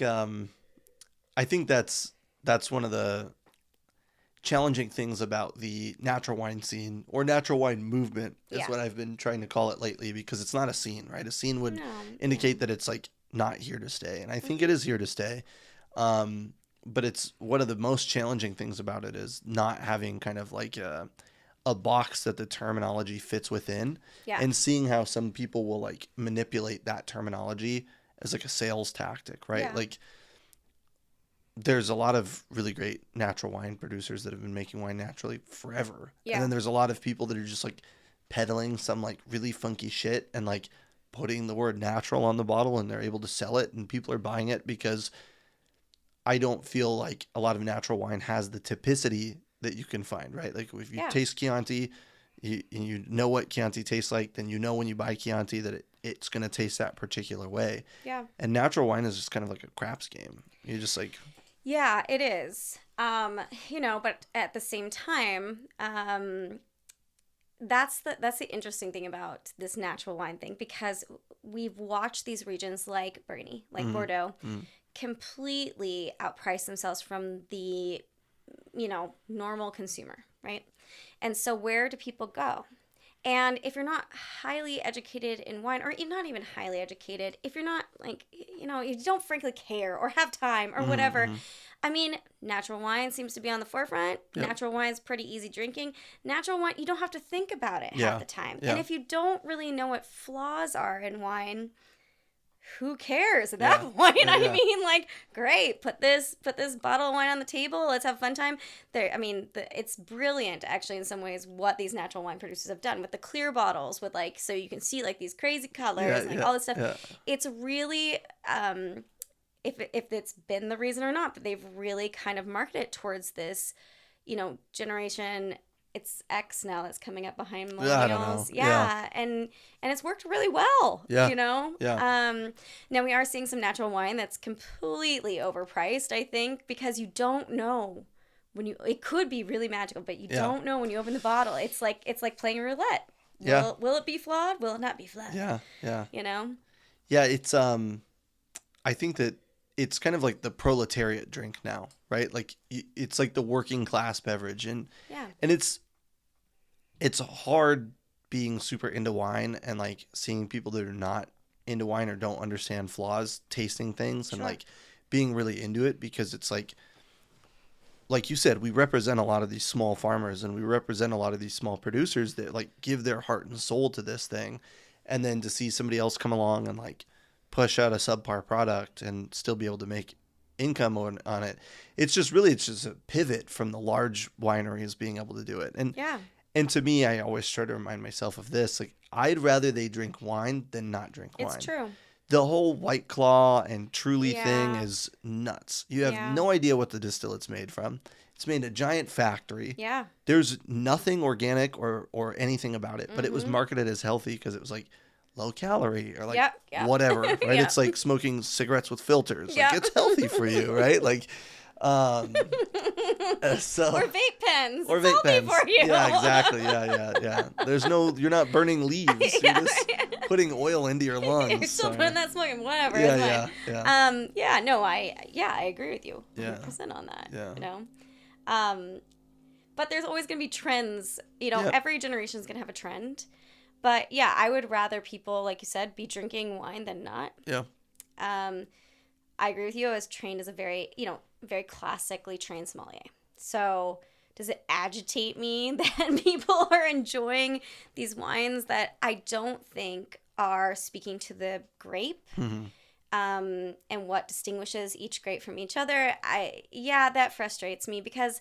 that's one of the challenging things about the natural wine scene or natural wine movement is Yeah. what I've been trying to call it lately because it's not a scene, right? A scene would No, indicate that it's like not here to stay, and I think it is here to stay. But it's one of the most challenging things about it is not having kind of like a box that the terminology fits within, Yeah. and seeing how some people will like manipulate that terminology as like a sales tactic, right? Yeah. Like there's a lot of really great natural wine producers that have been making wine naturally forever. Yeah. And then there's a lot of people that are just like peddling some like really funky shit and like putting the word natural on the bottle and they're able to sell it and people are buying it because I don't feel like a lot of natural wine has the typicity that you can find, right? Like if you Yeah. taste Chianti, you know what Chianti tastes like, then you know when you buy Chianti that it's going to taste that particular way. Yeah. And natural wine is just kind of like a craps game. You just like... Yeah, it is. But at the same time, that's the interesting thing about this natural wine thing, because we've watched these regions like Burgundy, like Bordeaux, completely outprice themselves from the, normal consumer, right? And so where do people go? And if you're not highly educated in wine, or you're not even highly educated, if you're not you don't frankly care or have time or whatever, I mean, natural wine seems to be on the forefront. Yep. Natural wine is pretty easy drinking. Natural wine, you don't have to think about it half the time. Yeah. And if you don't really know what flaws are in wine, who cares at that point? I mean, like, great, put this bottle of wine on the table. Let's have a fun time. It's brilliant, actually, in some ways, what these natural wine producers have done with the clear bottles, with so you can see these crazy colors and all this stuff. Yeah. It's really, if it's been the reason or not, but they've really kind of marketed towards this, generation. It's X now that's coming up behind millennials. Yeah, I don't know. Yeah. And it's worked really well. Yeah. Yeah. Now we are seeing some natural wine that's completely overpriced, I think, because you don't know it could be really magical, but you don't know when you open the bottle. It's like playing roulette. Will it be flawed? Will it not be flawed? Yeah. Yeah. Yeah, it's I think that it's kind of like the proletariat drink now, right? Like it's like the working class beverage, and it's hard being super into wine and seeing people that are not into wine or don't understand flaws tasting things and being really into it, because it's like you said, we represent a lot of these small farmers and we represent a lot of these small producers that give their heart and soul to this thing, and then to see somebody else come along and push out a subpar product and still be able to make income on it. It's just a pivot from the large wineries being able to do it. And to me, I always try to remind myself of this. I'd rather they drink wine than not drink wine. It's true. The whole White Claw and Truly thing is nuts. You have no idea what the distillate's made from. It's made in a giant factory. Yeah. There's nothing organic or anything about it, but it was marketed as healthy because it was low calorie or whatever, right? It's like smoking cigarettes with filters. It's healthy for you, right? Or vape pens. Or vape pens for you. Yeah, exactly. Yeah. You're not burning leaves. You're just putting oil into your lungs. You're still putting that smoking, whatever. Yeah. I agree with you 100% on that. Yeah. But there's always going to be trends. Every generation is going to have a trend. But I would rather people, like you said, be drinking wine than not. Yeah. I agree with you. I was trained as a very classically trained sommelier. So does it agitate me that people are enjoying these wines that I don't think are speaking to the grape? Mm-hmm. And what distinguishes each grape from each other? That frustrates me, because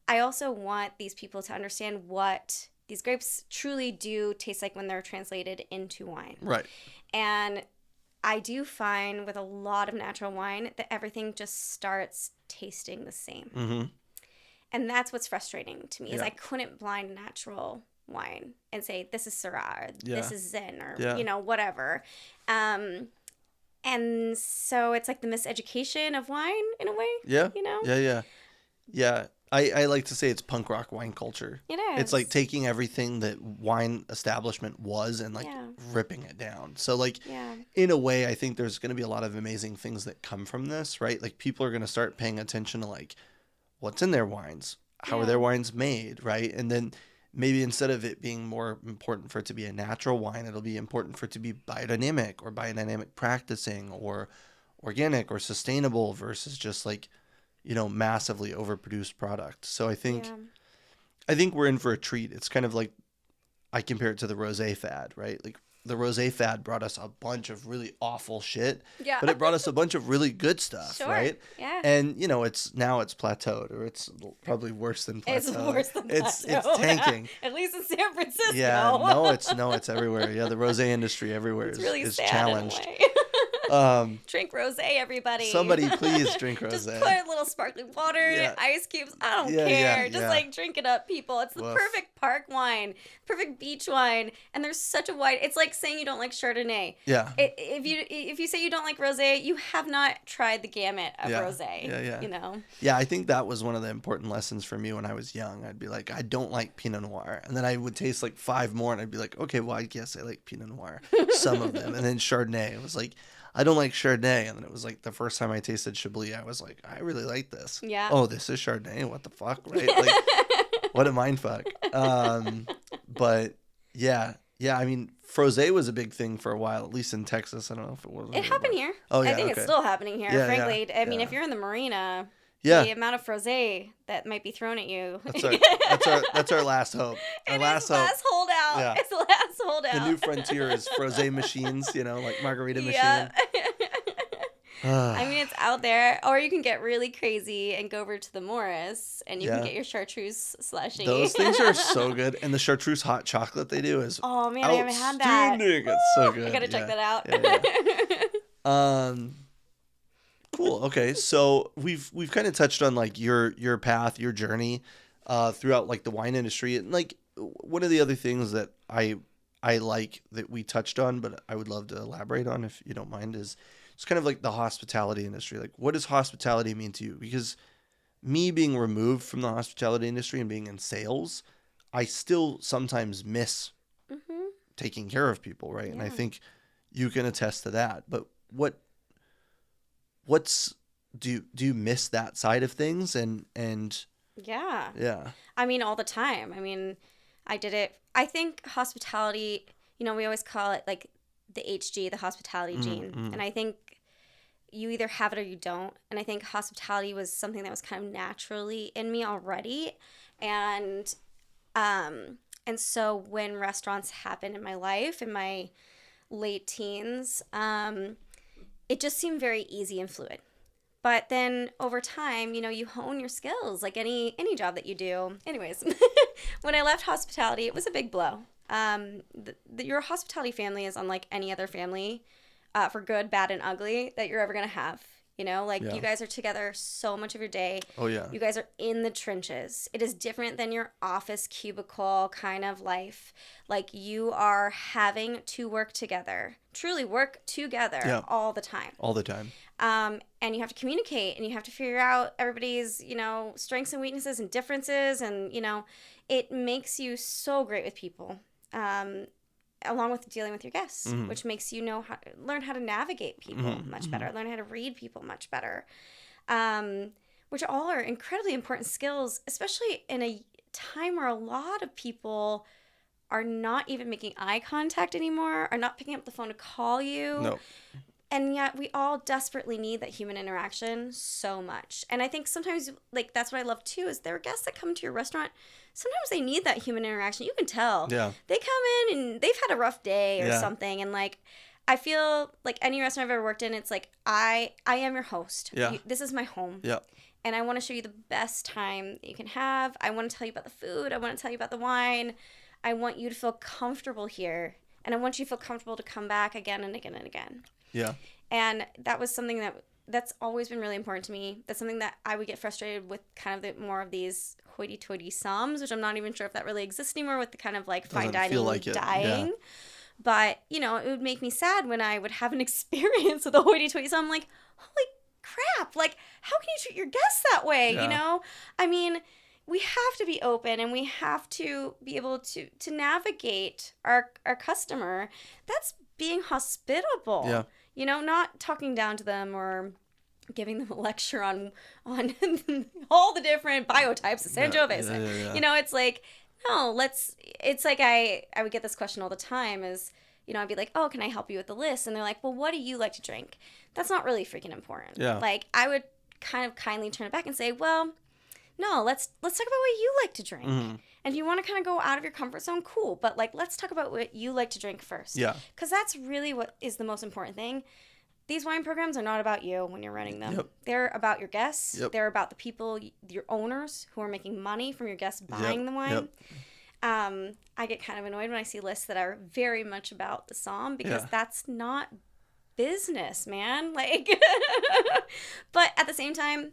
I also want these people to understand what these grapes truly do taste like when they're translated into wine. Right. And I do find with a lot of natural wine that everything just starts tasting the same. Mm-hmm. And that's what's frustrating to me, is I couldn't blind natural wine and say, this is Syrah, or this is Zin, or, whatever. And so it's like the miseducation of wine in a way. Yeah. Yeah. I like to say it's punk rock wine culture. It is. It's like taking everything that wine establishment was and ripping it down. So in a way, I think there's going to be a lot of amazing things that come from this, right? People are going to start paying attention to what's in their wines, how are their wines made, right? And then maybe instead of it being more important for it to be a natural wine, it'll be important for it to be biodynamic or biodynamic practicing or organic or sustainable versus just massively overproduced product. So I think we're in for a treat. It's kind of like, I compare it to the rosé fad, right? The rosé fad brought us a bunch of really awful shit, but it brought us a bunch of really good stuff, right? Yeah. And it's plateaued, or it's probably worse than plateaued. It's worse than plateaued. It's tanking. At least in San Francisco. Yeah, it's everywhere. Yeah, the rosé industry everywhere is challenged. Drink rosé, everybody. Somebody please drink rosé. Just put a little sparkling water, ice cubes. I don't care. Just like drink it up, people. It's the perfect park wine, perfect beach wine, and there's such a wide. It's like saying you don't like Chardonnay. Yeah. If you say you don't like rosé, you have not tried the gamut of rosé. Yeah. You know. Yeah, I think that was one of the important lessons for me when I was young. I'd be like, I don't like Pinot Noir, and then I would taste like 5 more, and I'd be like, okay, well, I guess I like Pinot Noir, some of them, and then Chardonnay. It was like, I don't like Chardonnay, and then it was like the first time I tasted Chablis, I was like, I really like this. Yeah. Oh, this is Chardonnay. What the fuck, right? Like, what a mindfuck. But yeah. I mean, frosé was a big thing for a while, at least in Texas. I don't know if it was. It happened here. Oh yeah, I think it's still happening here. Yeah, frankly, yeah, I mean, if you're in the marina. Yeah. The amount of frosé that might be thrown at you. That's our last hope. Our last hope. Last holdout. Yeah. It's the last holdout. The new frontier is frosé machines, like margarita machine. Yeah. I mean, it's out there. Or you can get really crazy and go over to the Morris and you can get your chartreuse slushy. Those things are so good. And the chartreuse hot chocolate they do is oh, man, I haven't had that. It's so good. I got to check that out. Yeah. Cool. Okay. So we've kind of touched on like your path, your journey throughout like the wine industry. And like one of the other things that I like that we touched on, but I would love to elaborate on if you don't mind, is it's kind of like the hospitality industry. Like, what does hospitality mean to you? Because me being removed from the hospitality industry and being in sales, I still sometimes miss taking care of people, right? Yeah. And I think you can attest to that. But do you miss that side of things? And yeah. I mean, all the time. I mean, I did it. I think hospitality, we always call it like the HG, the hospitality gene. And I think you either have it or you don't. And I think hospitality was something that was kind of naturally in me already. And so when restaurants happened in my life, in my late teens, it just seemed very easy and fluid. But then over time, you hone your skills like any job that you do. Anyways, when I left hospitality, it was a big blow. Your hospitality family is unlike any other family, for good, bad, and ugly, that you're ever going to have. You guys are together so much of your day. Oh, yeah. You guys are in the trenches. It is different than your office cubicle kind of life. Like, you are having to work together, truly work together all the time. All the time. And you have to communicate and you have to figure out everybody's, strengths and weaknesses and differences. And, it makes you so great with people. Along with dealing with your guests, which makes you learn how to navigate people much better, learn how to read people much better, which all are incredibly important skills, especially in a time where a lot of people are not even making eye contact anymore, are not picking up the phone to call you. No. And yet we all desperately need that human interaction so much. And I think sometimes, like, that's what I love too, is there are guests that come to your restaurant. Sometimes they need that human interaction. You can tell. Yeah. They come in and they've had a rough day or something. And like, I feel like any restaurant I've ever worked in, it's like, I am your host. Yeah. This is my home. Yeah. And I want to show you the best time that you can have. I want to tell you about the food. I want to tell you about the wine. I want you to feel comfortable here. And I want you to feel comfortable to come back again and again and again. Yeah. And that was something that's always been really important to me. That's something that I would get frustrated with, kind of more of these hoity-toity Somms, which I'm not even sure if that really exists anymore, with the kind of like fine dining dying. Yeah. But, it would make me sad when I would have an experience with a hoity-toity Somm. I'm like, holy crap, like, how can you treat your guests that way, I mean, we have to be open and we have to be able to navigate our customer. That's being hospitable. Yeah. Not talking down to them or giving them a lecture on all the different biotypes of Sangiovese. Yeah. It's like, no, it's like I would get this question all the time is, I'd be like, oh, can I help you with the list? And they're like, well, what do you like to drink? That's not really freaking important. Yeah. Like, I would kind of kindly turn it back and say, well, no, let's talk about what you like to drink. Mm-hmm. And if you want to kind of go out of your comfort zone, cool. But like, let's talk about what you like to drink first. Yeah. Because that's really what is the most important thing. These wine programs are not about you when you're running them. Yep. They're about your guests. Yep. They're about the people, your owners, who are making money from your guests buying the wine. Yep. I get kind of annoyed when I see lists that are very much about the Somm, because that's not business, man. Like, but at the same time,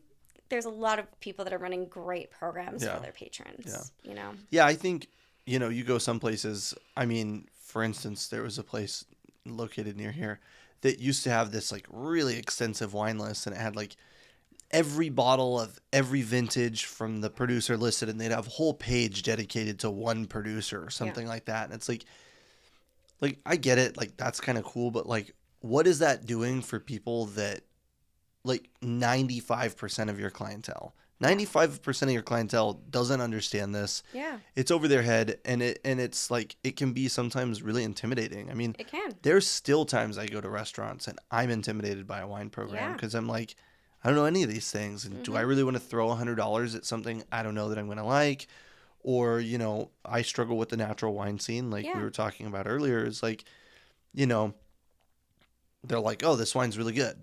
there's a lot of people that are running great programs for their patrons, you know? Yeah, I think, you know, you go some places. I mean, for instance, there was a place located near here that used to have this like really extensive wine list, and it had like every bottle of every vintage from the producer listed, and they'd have a whole page dedicated to one producer or something like that. And it's like I get it, like that's kind of cool, but like what is that doing for people that like 95% of your clientele? 95% of your clientele doesn't understand this. Yeah. It's over their head, and it's like it can be sometimes really intimidating. I mean, It can. there's still times I go to restaurants and I'm intimidated by a wine program because I'm like, I don't know any of these things, and do I really want to throw $100 at something I don't know that I'm going to like? Or, you know, I struggle with the natural wine scene like we were talking about earlier. It's like, you know, they're like, oh, this wine's really good.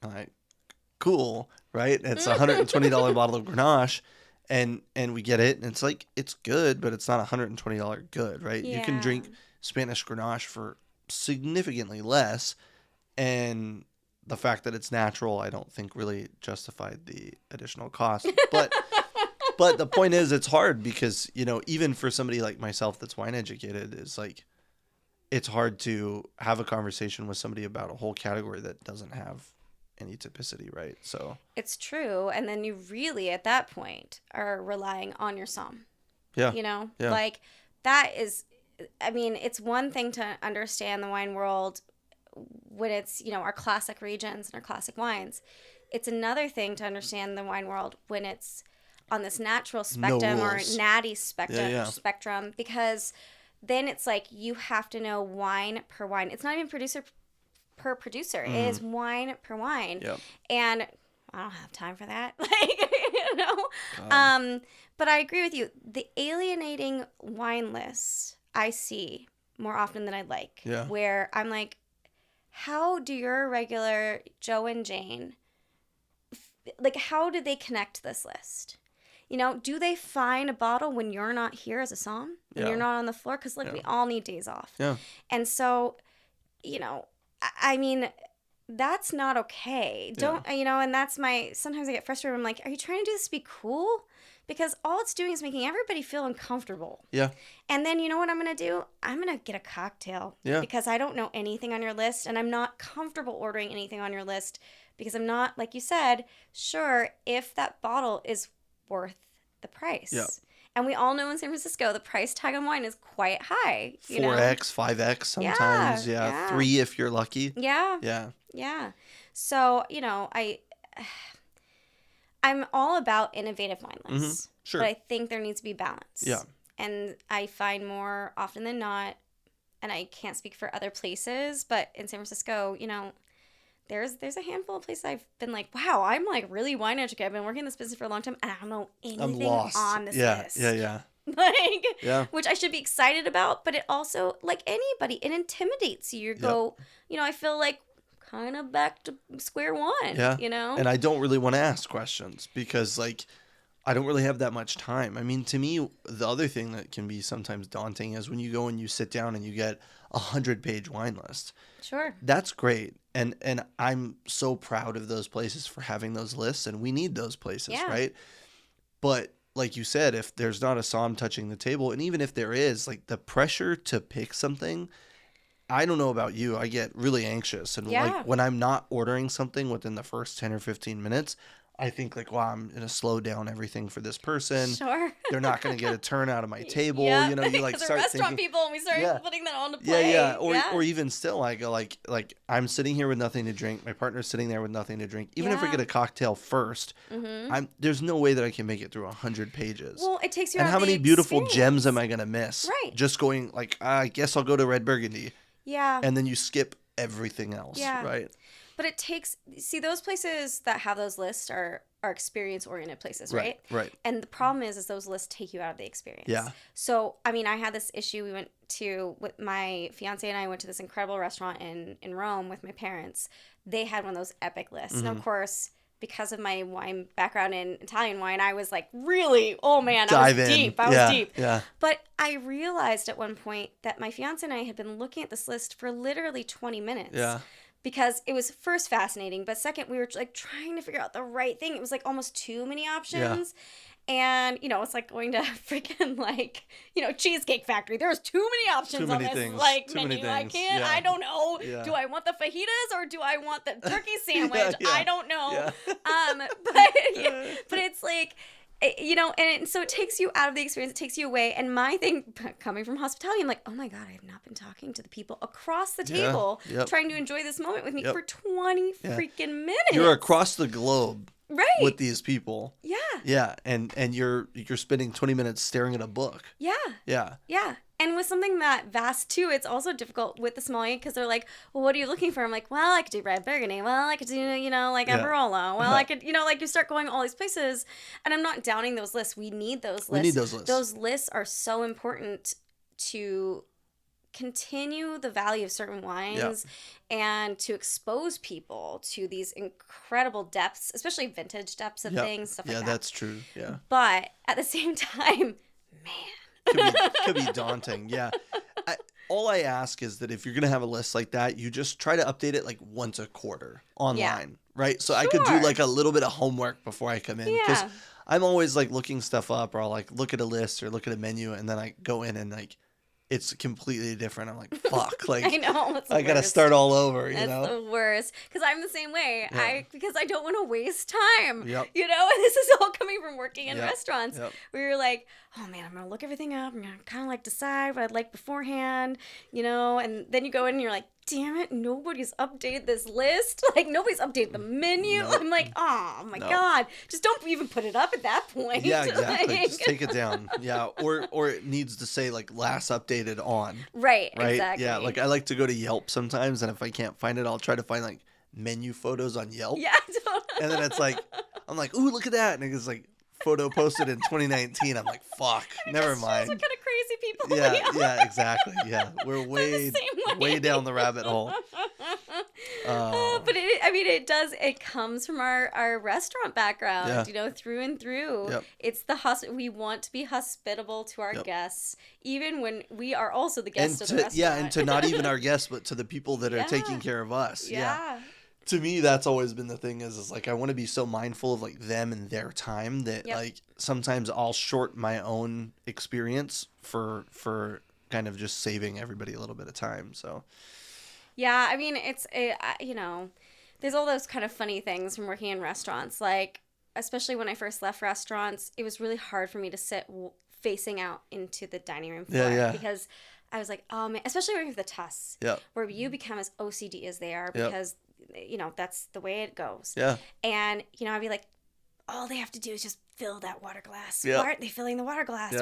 I'm like, cool, right? It's a $120 bottle of Grenache, and we get it, and it's like, it's good, but it's not $120 good, right? You can drink Spanish Grenache for significantly less, and the fact that it's natural, I don't think really justified the additional cost. But the point is, it's hard because, you know, even for somebody like myself that's wine educated, it's like, it's hard to have a conversation with somebody about a whole category that doesn't have any typicity, right? So it's true. And then you really, at that point, are relying on your somm. Yeah. You know? Yeah. Like, that is, I mean, it's one thing to understand the wine world when it's, you know, our classic regions and our classic wines. It's another thing to understand the wine world when it's on this natural spectrum or natty spectrum, because then it's like you have to know wine per wine. It's not even producer per producer. It is wine per wine. Yep. And I don't have time for that. Like, you know? But I agree with you. The alienating wine lists I see more often than I'd like. Yeah. Where I'm like, how do your regular Joe and Jane, like, how did they connect this list? You know, do they find a bottle when you're not here as a somm? When you're not on the floor? Because, look, we all need days off. Yeah. And so, you know, I mean, that's not okay. Don't, you know, and that's sometimes I get frustrated. I'm like, are you trying to do this to be cool? Because all it's doing is making everybody feel uncomfortable. Yeah. And then you know what I'm going to do? I'm going to get a cocktail. Yeah. Because I don't know anything on your list, and I'm not comfortable ordering anything on your list because I'm not, like you said, sure if that bottle is worth the price. Yeah. And we all know in San Francisco, the price tag on wine is quite high. 4X, 5X sometimes. Yeah. 3 if you're lucky. Yeah. Yeah. Yeah. So, you know, I'm all about innovative wine lists. Mm-hmm. Sure. But I think there needs to be balance. Yeah. And I find more often than not, and I can't speak for other places, but in San Francisco, you know, there's a handful of places I've been like, wow, I'm like really wine educated. I've been working in this business for a long time, and I don't know anything on this list. Yeah. Like, which I should be excited about, but it also, like anybody, it intimidates you. You go, you know, I feel like kind of back to square one. Yeah. You know? And I don't really want to ask questions because, like, I don't really have that much time. I mean, to me, the other thing that can be sometimes daunting is when you go and you sit down and you get 100-page wine list. Sure. That's great. And I'm so proud of those places for having those lists, and we need those places, right? But like you said, if there's not a somm touching the table, and even if there is, like the pressure to pick something, I don't know about you, I get really anxious. And like when I'm not ordering something within the first 10 or 15 minutes, I think like, wow, I'm going to slow down everything for this person. Sure. They're not going to get a turn out of my table. You know, you like start restaurant thinking, people, and we start putting that on to play. Or even still, I go like I'm sitting here with nothing to drink. My partner's sitting there with nothing to drink. Even if we get a cocktail first, there's no way that I can make it through 100 pages. Well, it takes you and out how of the many beautiful experience. gems am I going to miss? Right. Just going like, I guess I'll go to Red Burgundy. Yeah. And then you skip everything else, right? But it takes, see, those places that have those lists are experience-oriented places, right? Right. And the problem is those lists take you out of the experience. Yeah. So, I mean, I had this issue. We went to, with my fiance and I went to this incredible restaurant in Rome with my parents. They had one of those epic lists. And of course, because of my wine background in Italian wine, I was like, really, oh man, I was deep. I was deep. Yeah. But I realized at one point that my fiance and I had been looking at this list for literally 20 minutes. Yeah. because it was first fascinating, but second, we were like trying to figure out the right thing. It was like almost too many options. And, you know, it's like going to freaking like, you know, Cheesecake Factory. There's too many options on this like menu. I can't, I don't know. Do I want the fajitas or do I want the turkey sandwich? I don't know. But it's like, you know, and so it takes you out of the experience. It takes you away. And my thing, coming from hospitality, I'm like, oh my God, I have not been talking to the people across the table trying to enjoy this moment with me for 20 freaking minutes. You're across the globe. Right. With these people. Yeah. Yeah. And you're spending 20 minutes staring at a book. Yeah. Yeah. Yeah. And with something that vast too, it's also difficult with the sommelier because they're like, well, what are you looking for? I'm like, well, I could do red burgundy. Well, I could do, you know, like a Barolo. Well, I could, you know, like you start going all these places. And I'm not downing those lists. We need those lists. We need those lists. Those lists are so important to continue the value of certain wines and to expose people to these incredible depths, especially vintage depths of things, stuff like that. Yeah, that's true. Yeah. But at the same time, man. Could be daunting. Yeah. All I ask is that if you're going to have a list like that, you just try to update it like once a quarter online, right? So I could do like a little bit of homework before I come in because I'm always like looking stuff up, or I'll like look at a list or look at a menu and then I go in and like it's completely different. I'm like, fuck. Like, I know. I got to start all over, you know? That's the worst. Because I'm the same way. Yeah. Because I don't want to waste time. Yep. You know? And this is all coming from working in restaurants. Yep. Where you're like, oh man, I'm going to look everything up. I'm going to kind of like decide what I'd like beforehand, you know? And then you go in and you're like, damn it, nobody's updated this list. Like, nobody's updated the menu. Nope. I'm like, oh my God. Just don't even put it up at that point. Yeah, exactly. Like... Just take it down. Yeah. Or it needs to say like last updated on. Right. Exactly. Yeah. Like I like to go to Yelp sometimes, and if I can't find it, I'll try to find like menu photos on Yelp. Yeah. And then it's like, I'm like, ooh, look at that. And it's like photo posted in 2019. I'm like, fuck, never mind. What kind of crazy people yeah, we are. Yeah, exactly. Yeah. We're way down the rabbit hole. But it comes from our restaurant background, you know, through and through. Yep. It's we want to be hospitable to our guests, even when we are also the guests of the restaurant. Yeah, and to not even our guests, but to the people that are taking care of us. Yeah. To me, that's always been the thing is like I want to be so mindful of like them and their time that like sometimes I'll short my own experience for kind of just saving everybody a little bit of time. So yeah, I mean you know, there's all those kind of funny things from working in restaurants. Like especially when I first left restaurants, it was really hard for me to sit facing out into the dining room floor because I was like, oh man, especially working with the Tuss, where you become as OCD as they are because you know, that's the way it goes. Yeah. And, you know, I'd be like, all they have to do is just fill that water glass. Why aren't they filling the water glass?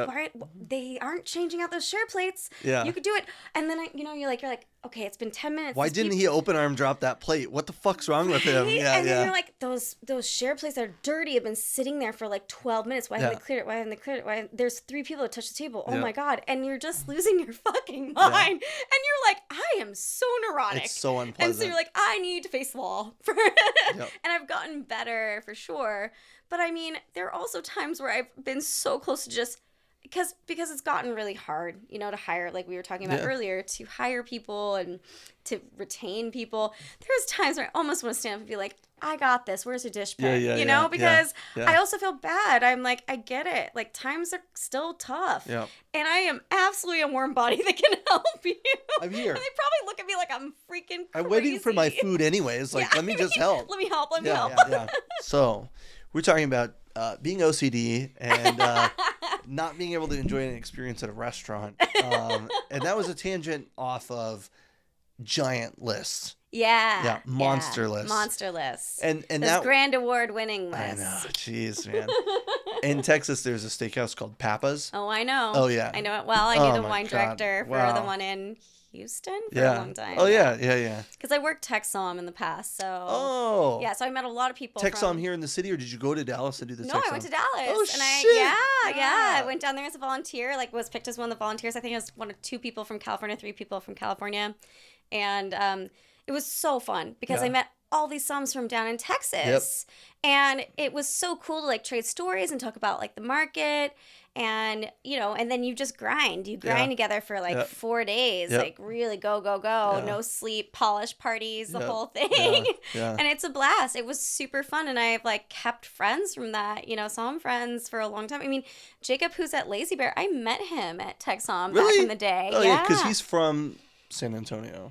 They aren't changing out those share plates. Yeah. You could do it. And then, you know, you're like, okay, it's been 10 minutes. Why didn't he open arm drop that plate? What the fuck's wrong with him? Yeah, and then you're like, those share plates that are dirty have been sitting there for like 12 minutes. Why haven't they cleared it? Why haven't they cleared it? There's 3 people that touch the table. Oh my God. And you're just losing your fucking mind. Yeah. And you're like, I am so neurotic. It's so unpleasant. And so you're like, I need to face the wall. And I've gotten better for sure. But I mean, there are also times where I've been so close to just because it's gotten really hard, you know, to hire, like we were talking about earlier, to hire people and to retain people. There's times where I almost want to stand up and be like, I got this. Where's your dish pen? You know, because I also feel bad. I'm like, I get it. Like times are still tough. Yeah. And I am absolutely a warm body that can help you. I'm here. And they probably look at me like I'm freaking crazy. I'm waiting for my food anyways. Like, let me just help. Let me help. Let me help. Yeah. So we're talking about being OCD and not being able to enjoy an experience at a restaurant. And that was a tangent off of giant lists. Yeah. Monster lists. Monster lists. And those that grand award winning lists. I know. Jeez, man. In Texas, there's a steakhouse called Papa's. Oh, I know. Oh, yeah. I know it well. I knew the wine director for the one in Houston for a long time. Oh, yeah. Because I worked Tech Somm in the past, so. Oh. Yeah, so I met a lot of people. Tech Somm here in the city, or did you go to Dallas and do the Tech Somm? No, I went to Dallas. Oh, and shit. I went down there as a volunteer, like was picked as one of the volunteers. I think it was one of 2 people from California, 3 people from California. And it was so fun because I met all these somms from down in Texas. And it was so cool to like trade stories and talk about like the market and, you know, and then you just grind. You grind together for like 4 days, like really go, no sleep, polish parties, the whole thing. And it's a blast. It was super fun. And I've like kept friends from that, you know, Somm friends for a long time. I mean, Jacob, who's at Lazy Bear, I met him at Tech Somm back in the day. Oh, yeah, because he's from San Antonio.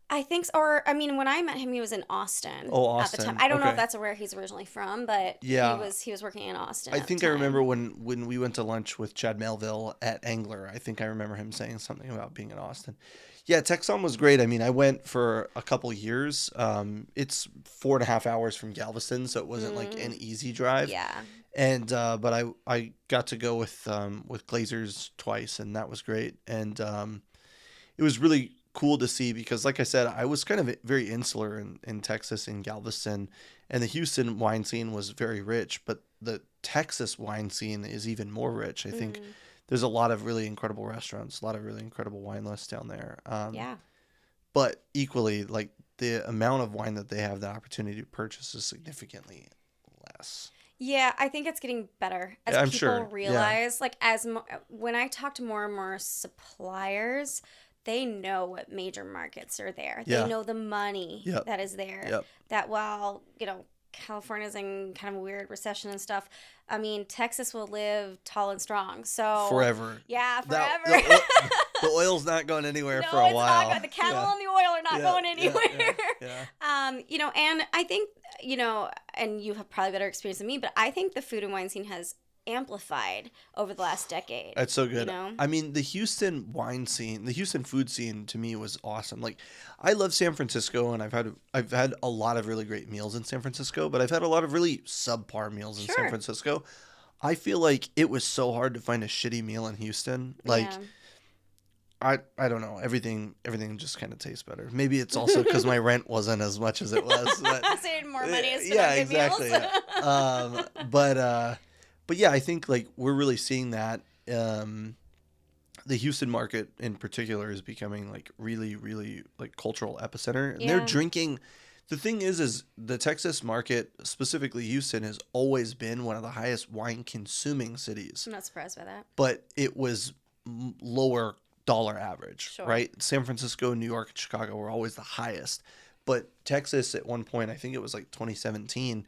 I think so. Or, I mean, when I met him, he was in Austin. Oh, Austin. At the time. I don't know if that's where he's originally from, but he was working in Austin. I think I remember when we went to lunch with Chad Melville at Angler, I think I remember him saying something about being in Austin. Yeah, Tech Somm was great. I mean, I went for a couple years. It's 4.5 hours from Galveston, so it wasn't like an easy drive. Yeah. And but I got to go with Glazers twice, and that was great. And it was really cool to see because, like I said, I was kind of very insular in Texas, in Galveston, and the Houston wine scene was very rich, but the Texas wine scene is even more rich. I think there's a lot of really incredible restaurants, a lot of really incredible wine lists down there. But equally, like the amount of wine that they have the opportunity to purchase is significantly less. Yeah, I think it's getting better as people realize. Like when I talk to more and more suppliers, they know what major markets are there. They know the money that is there. That while, you know, California's in kind of a weird recession and stuff, I mean, Texas will live tall and strong. So forever. Yeah, forever. The oil's not going anywhere for a while. Not, the cattle and the oil are not going anywhere. You know, and I think, you know, and you have probably better experience than me, but I think the food and wine scene has amplified over the last decade. That's so good. You know? I mean, the Houston wine scene, the Houston food scene to me was awesome. Like, I love San Francisco, and I've had a lot of really great meals in San Francisco, but I've had a lot of really subpar meals in San Francisco. I feel like it was so hard to find a shitty meal in Houston. Like, I don't know. Everything just kind of tastes better. Maybe it's also because my rent wasn't as much as it was. But, so you had more money to spend on good exactly. meals. But yeah, I think like we're really seeing that the Houston market in particular is becoming like really, really like cultural epicenter. And they're drinking. The thing is the Texas market, specifically Houston, has always been one of the highest wine consuming cities. I'm not surprised by that. But it was lower dollar average, right? San Francisco, New York, and Chicago were always the highest. But Texas at one point, I think it was like 2017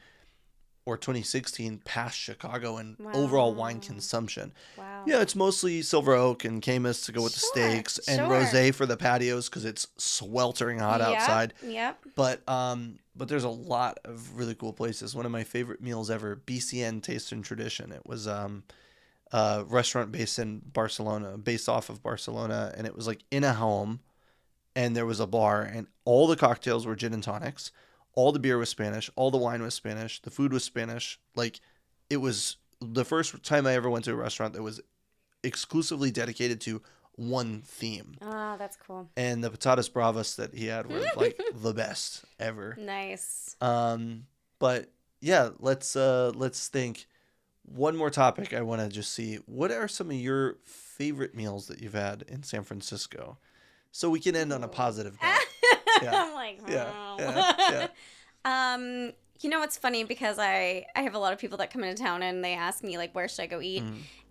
or 2016, passed Chicago in overall wine consumption. Wow. Yeah, it's mostly Silver Oak and Caymus to go with the steaks and Rosé for the patios because it's sweltering hot outside. Yep. But there's a lot of really cool places. One of my favorite meals ever, BCN Taste and Tradition. It was a restaurant based off of Barcelona, and it was like in a home, and there was a bar, and all the cocktails were gin and tonics. All the beer was Spanish. All the wine was Spanish. The food was Spanish. Like, it was the first time I ever went to a restaurant that was exclusively dedicated to one theme. Oh, that's cool. And the patatas bravas that he had were like the best ever. Nice. But yeah, let's think. One more topic I want to just see. What are some of your favorite meals that you've had in San Francisco? So we can end on a positive note. I'm like, you know, it's funny because I have a lot of people that come into town and they ask me like, where should I go eat?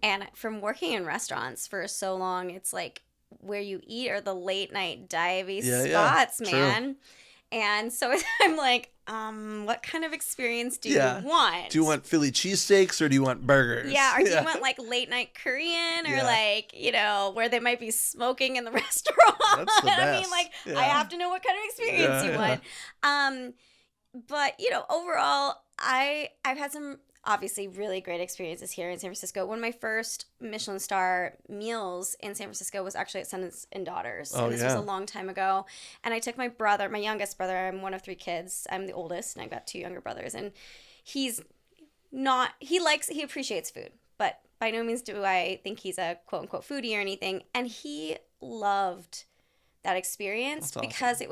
And from working in restaurants for so long, it's like where you eat are the late night divey spots, man. True. And so I'm like, what kind of experience do you want? Do you want Philly cheesesteaks or do you want burgers? Yeah, or do you want like late night Korean or like, you know, where they might be smoking in the restaurant? That's the best. I mean, like, I have to know what kind of experience you want. But, you know, overall, I've had some obviously really great experiences here in San Francisco. One of my first Michelin star meals in San Francisco was actually at Sons and Daughters. And this was a long time ago. And I took my brother, my youngest brother, I'm one of 3 kids. I'm the oldest, and I've got 2 younger brothers. And he appreciates food, but by no means do I think he's a quote unquote foodie or anything. And he loved that experience because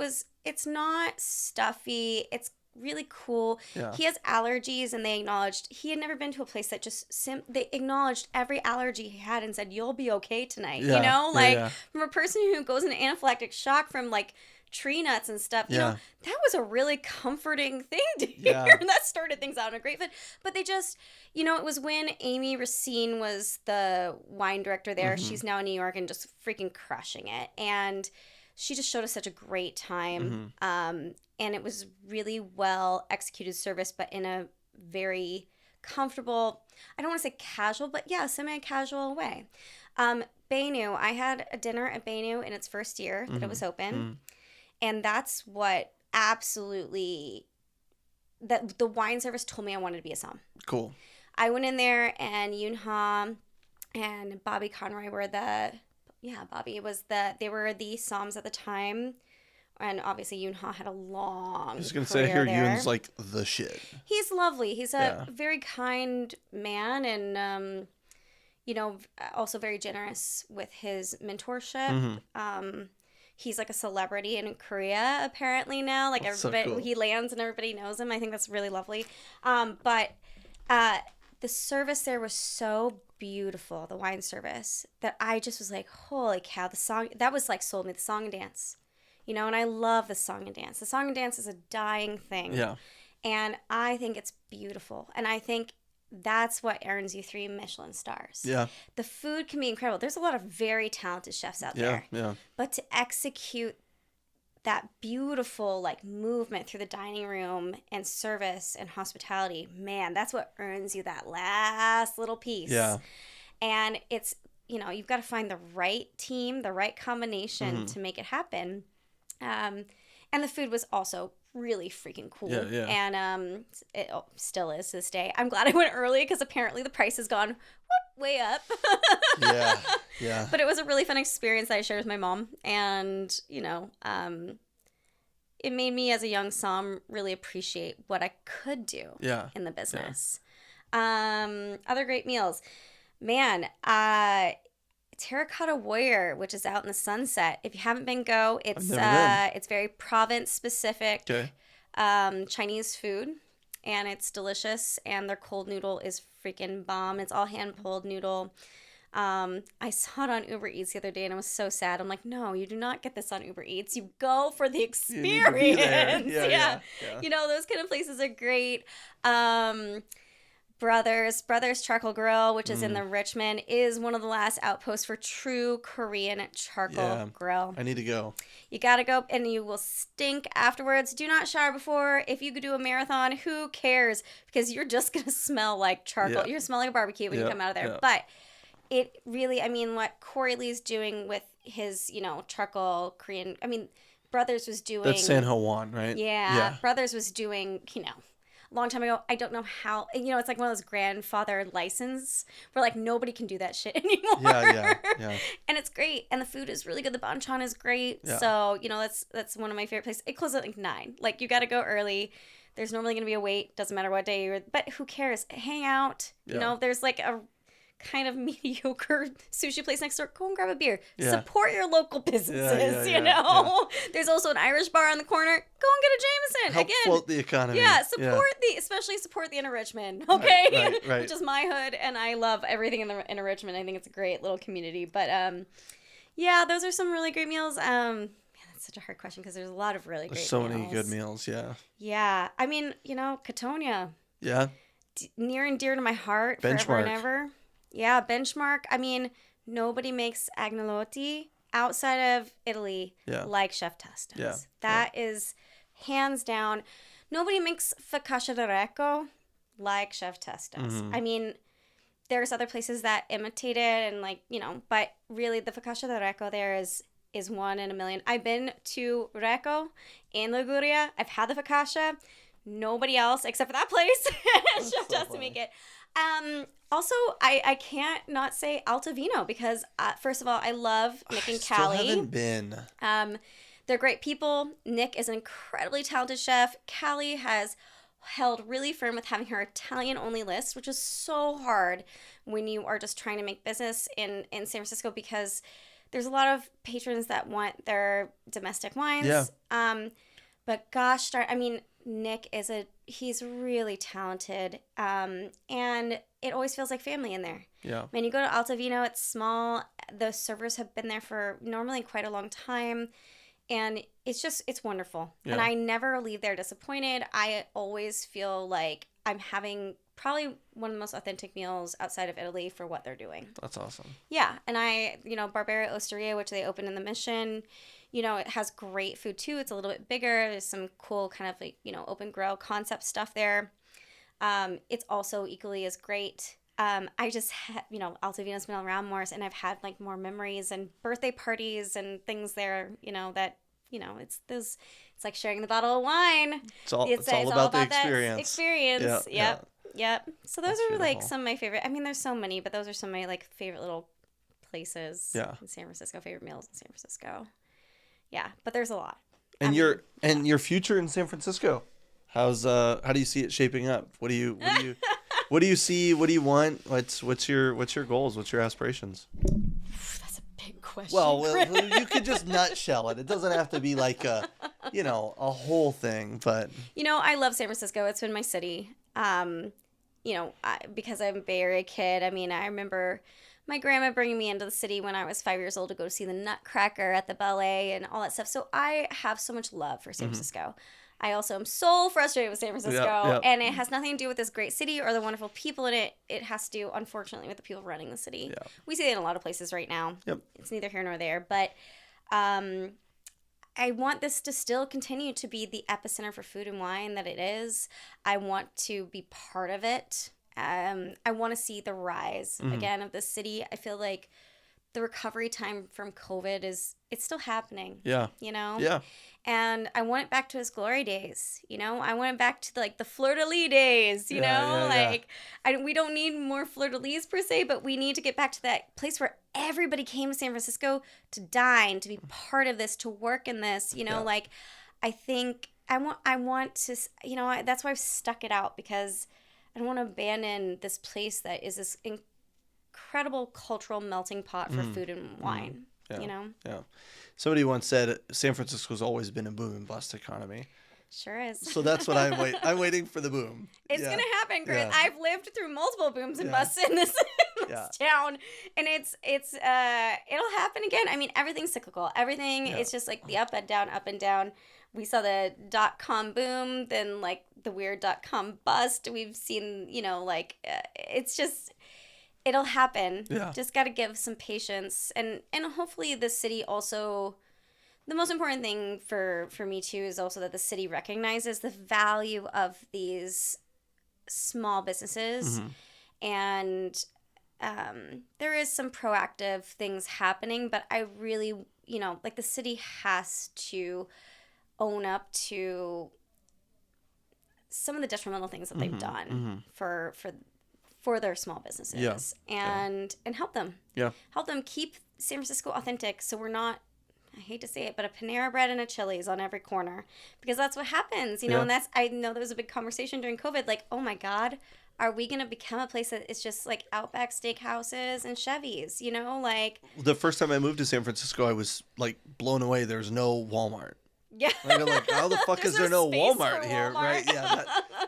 it's not stuffy. It's really cool. Yeah. He has allergies, and they acknowledged he had never been to a place that just they acknowledged every allergy he had and said, "You'll be okay tonight." Yeah. You know, Yeah, like yeah. from a person who goes into anaphylactic shock from like tree nuts and stuff. You Yeah. know, that was a really comforting thing to hear, Yeah. and that started things out in a great fit. But they just, you know, it was when Amy Racine was the wine director there. Mm-hmm. She's now in New York and just freaking crushing it, and she just showed us such a great time. And it was really well executed service, but in a very comfortable, I don't want to say casual, but yeah, semi-casual way. Bainu, I had a dinner at Bainu in its first year that it was open. And that's what absolutely, that the wine service told me I wanted to be a Somm. Cool. I went in there, and Yoon-ha and Bobby Conroy were Bobby was they were the Somms at the time. And obviously Yoon-ha had a long I was going to say, here, there. Yoon's like the shit. He's lovely. He's a very kind man, and, you know, also very generous with his mentorship. He's like a celebrity in Korea apparently now. Like That's everybody, so cool. He lands and everybody knows him. I think that's really lovely. But the service there was so beautiful, the wine service, that I just was like, holy cow, the song, that was like sold me, the song and dance. You know, and I love the song and dance. The song and dance is a dying thing. Yeah. And I think it's beautiful. And I think that's what earns you 3 Michelin stars. Yeah. The food can be incredible. There's a lot of very talented chefs out Yeah. there. Yeah. But to execute that beautiful like movement through the dining room and service and hospitality, man, that's what earns you that last little piece. Yeah. And it's, you know, you've got to find the right team, the right combination to make it happen. And the food was also really freaking cool. Yeah, yeah. And it still is to this day. I'm glad I went early because apparently the price has gone way up. Yeah. Yeah. But it was a really fun experience that I shared with my mom. And, you know, it made me as a young Somm really appreciate what I could do in the business. Yeah. Other great meals. Man, Terracotta Warrior, which is out in the Sunset. If you haven't been, go. It's very province specific. Okay. Chinese food, and it's delicious. And their cold noodle is freaking bomb. It's all hand pulled noodle. I saw it on Uber Eats the other day, and I was so sad. I'm like, no, you do not get this on Uber Eats. You go for the experience. You need to be there. Yeah. You know, those kind of places are great. Brothers Charcoal Grill, which is in the Richmond, is one of the last outposts for true Korean charcoal grill. I need to go. You gotta go, and you will stink afterwards. Do not shower before. If you could do a marathon, who cares? Because you're just gonna smell like charcoal. Yeah. You're gonna smell like a barbecue when you come out of there. Yeah. But it really, I mean, what Corey Lee's doing with his, you know, charcoal Korean, I mean, Brothers was doing... That's San Juan, right? Yeah. Brothers was doing, you know... a long time ago. I don't know how, you know, it's like one of those grandfather license where like nobody can do that shit anymore. Yeah. And it's great. And the food is really good. The banchan is great. Yeah. So, you know, that's one of my favorite places. It closes at like 9. Like you got to go early. There's normally going to be a wait. Doesn't matter what day you're, but who cares? Hang out. You know, there's like a kind of mediocre sushi place next door. Go and grab a beer. Yeah. Support your local businesses, you know? Yeah. There's also an Irish bar on the corner. Go and get a Jameson. Help float the economy. Yeah, especially support the Inner Richmond, okay? Right. Which is my hood, and I love everything in the Inner Richmond. I think it's a great little community. But, yeah, those are some really great meals. Man, that's such a hard question because there's a lot of really great meals. So many good meals, yeah. Yeah. I mean, you know, Katonia. Yeah. Near and dear to my heart forever and ever. Yeah, Benchmark. I mean, nobody makes agnolotti outside of Italy like Chef Tess does. Yeah. That is hands down. Nobody makes focaccia di Recco like Chef Tess does. I mean, there's other places that imitate it and like, you know, but really the focaccia di Recco there is one in a million. I've been to Recco in Liguria. I've had the focaccia. Nobody else except for that place. Chef Tess to make it. Also, I can't not say Altavino because, first of all, I love Nick and Callie. Still haven't been. They're great people. Nick is an incredibly talented chef. Callie has held really firm with having her Italian-only list, which is so hard when you are just trying to make business in San Francisco because there's a lot of patrons that want their domestic wines. Yeah. But gosh darn, I mean, Nick he's really talented. And it always feels like family in there. Yeah. Man, you go to Alta Vino, it's small. The servers have been there for normally quite a long time. And it's wonderful. Yeah. And I never leave there disappointed. I always feel like I'm having probably one of the most authentic meals outside of Italy for what they're doing. That's awesome. Yeah. And Barbera Osteria, which they opened in the Mission, it has great food too. It's a little bit bigger. There's some cool kind of like, open grill concept stuff there. It's also equally as great. I just, Alta Vino's been around more, and I've had like more memories and birthday parties and things there, it's like sharing the bottle of wine. It's all about the experience. That experience. Yeah, Yep. So those That's are beautiful. like some of my favorite. I mean, there's so many, but those are some of my like favorite little places in San Francisco, favorite meals in San Francisco. Yeah, but there's a lot. And your future in San Francisco, how do you see it shaping up? What do you see? What do you want? What's your goals? What's your aspirations? That's a big question. Well, you could just nutshell it. It doesn't have to be like a whole thing, but I love San Francisco. It's been my city. Because I'm a Bay Area kid. I mean, I remember my grandma bringing me into the city when I was 5 years old to go see the Nutcracker at the ballet and all that stuff. So I have so much love for San Francisco. I also am so frustrated with San Francisco, and it has nothing to do with this great city or the wonderful people in it. It has to do, unfortunately, with the people running the city. Yeah. We see it in a lot of places right now. Yep. It's neither here nor there, but I want this to still continue to be the epicenter for food and wine that it is. I want to be part of it. I want to see the rise again of the city. I feel like the recovery time from COVID it's still happening. Yeah. Yeah. And I want it back to its glory days. I want it back to like the fleur-de-lis days. We don't need more fleur-de-lis per se, but we need to get back to that place where everybody came to San Francisco to dine, to be part of this, to work in this. Like I think I want to. That's why I've stuck it out, because I don't want to abandon this place that is this incredible cultural melting pot for food and wine. Yeah. Yeah. Somebody once said San Francisco's always been a boom and bust economy. Sure is. So that's what I'm waiting for the boom. It's gonna happen, Chris. Yeah. I've lived through multiple booms and busts in this town, and it's it'll happen again. I mean, everything's cyclical. Everything is just like the up and down, up and down. We saw the .com boom, then like the weird .com bust. We've seen, it's just. It'll happen. Yeah. Just got to give some patience. And hopefully the city also, the most important thing for me too is also that the city recognizes the value of these small businesses. And there is some proactive things happening, but I really, like the city has to own up to some of the detrimental things that they've done for their small businesses and help them. Yeah. Help them keep San Francisco authentic, so we're not, I hate to say it, but a Panera Bread and a Chili's on every corner, because that's what happens, and that's, I know there was a big conversation during COVID, like, oh my God, are we going to become a place that is just like Outback Steakhouses and Chevys, like. The first time I moved to San Francisco, I was like blown away. There's no Walmart. Yeah. Like, how the fuck is there no Walmart here? Walmart. Right? Yeah,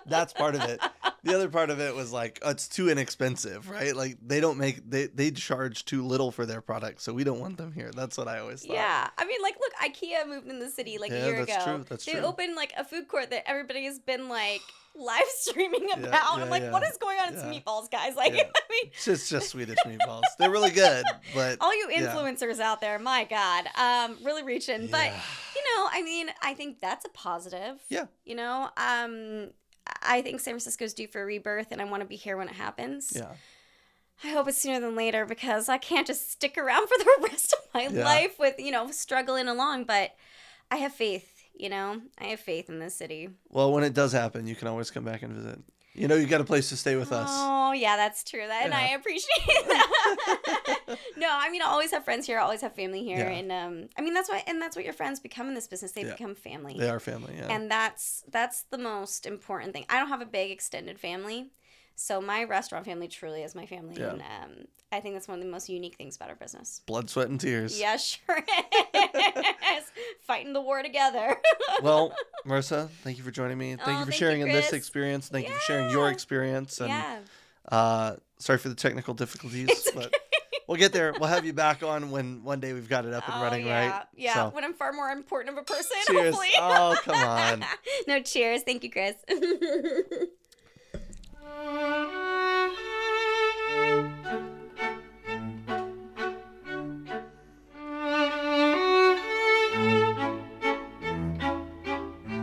that's part of it. The other part of it was like, it's too inexpensive, right? Like they charge too little for their product, so we don't want them here. That's what I always thought. Yeah. I mean, like, look, IKEA moved in the city like a year ago. That's they true. opened like a food court that everybody has been like live streaming about. I'm like, what is going on? It's meatballs, guys. Like, I mean, it's just Swedish meatballs. They're really good, but all you influencers out there, my God, really reaching. But I mean, I think that's a positive. Yeah. I think San Francisco's due for a rebirth, and I want to be here when it happens. Yeah. I hope it's sooner than later, because I can't just stick around for the rest of my life with, struggling along. But I have faith, I have faith in this city. Well, when it does happen, you can always come back and visit. You got a place to stay with us. Oh, yeah, that's true. And I appreciate that. No, I mean, I always have friends here. I always have family here. Yeah. And I mean, that's what your friends become in this business. They become family. They are family, yeah. And that's the most important thing. I don't have a big extended family. So my restaurant family truly is my family. Yeah. And I think that's one of the most unique things about our business. Blood, sweat, and tears. Yeah, sure is. Fighting the war together. Well, Marissa, thank you for joining me. Thank you for Thank sharing you, in this Chris. experience. Thank you for sharing your experience. And sorry for the technical difficulties, It's but okay. we'll get there. We'll have you back on when one day we've got it up and running, right? Yeah, So, when I'm far more important of a person, cheers. hopefully. Oh, come on. No, cheers. Thank you, Chris.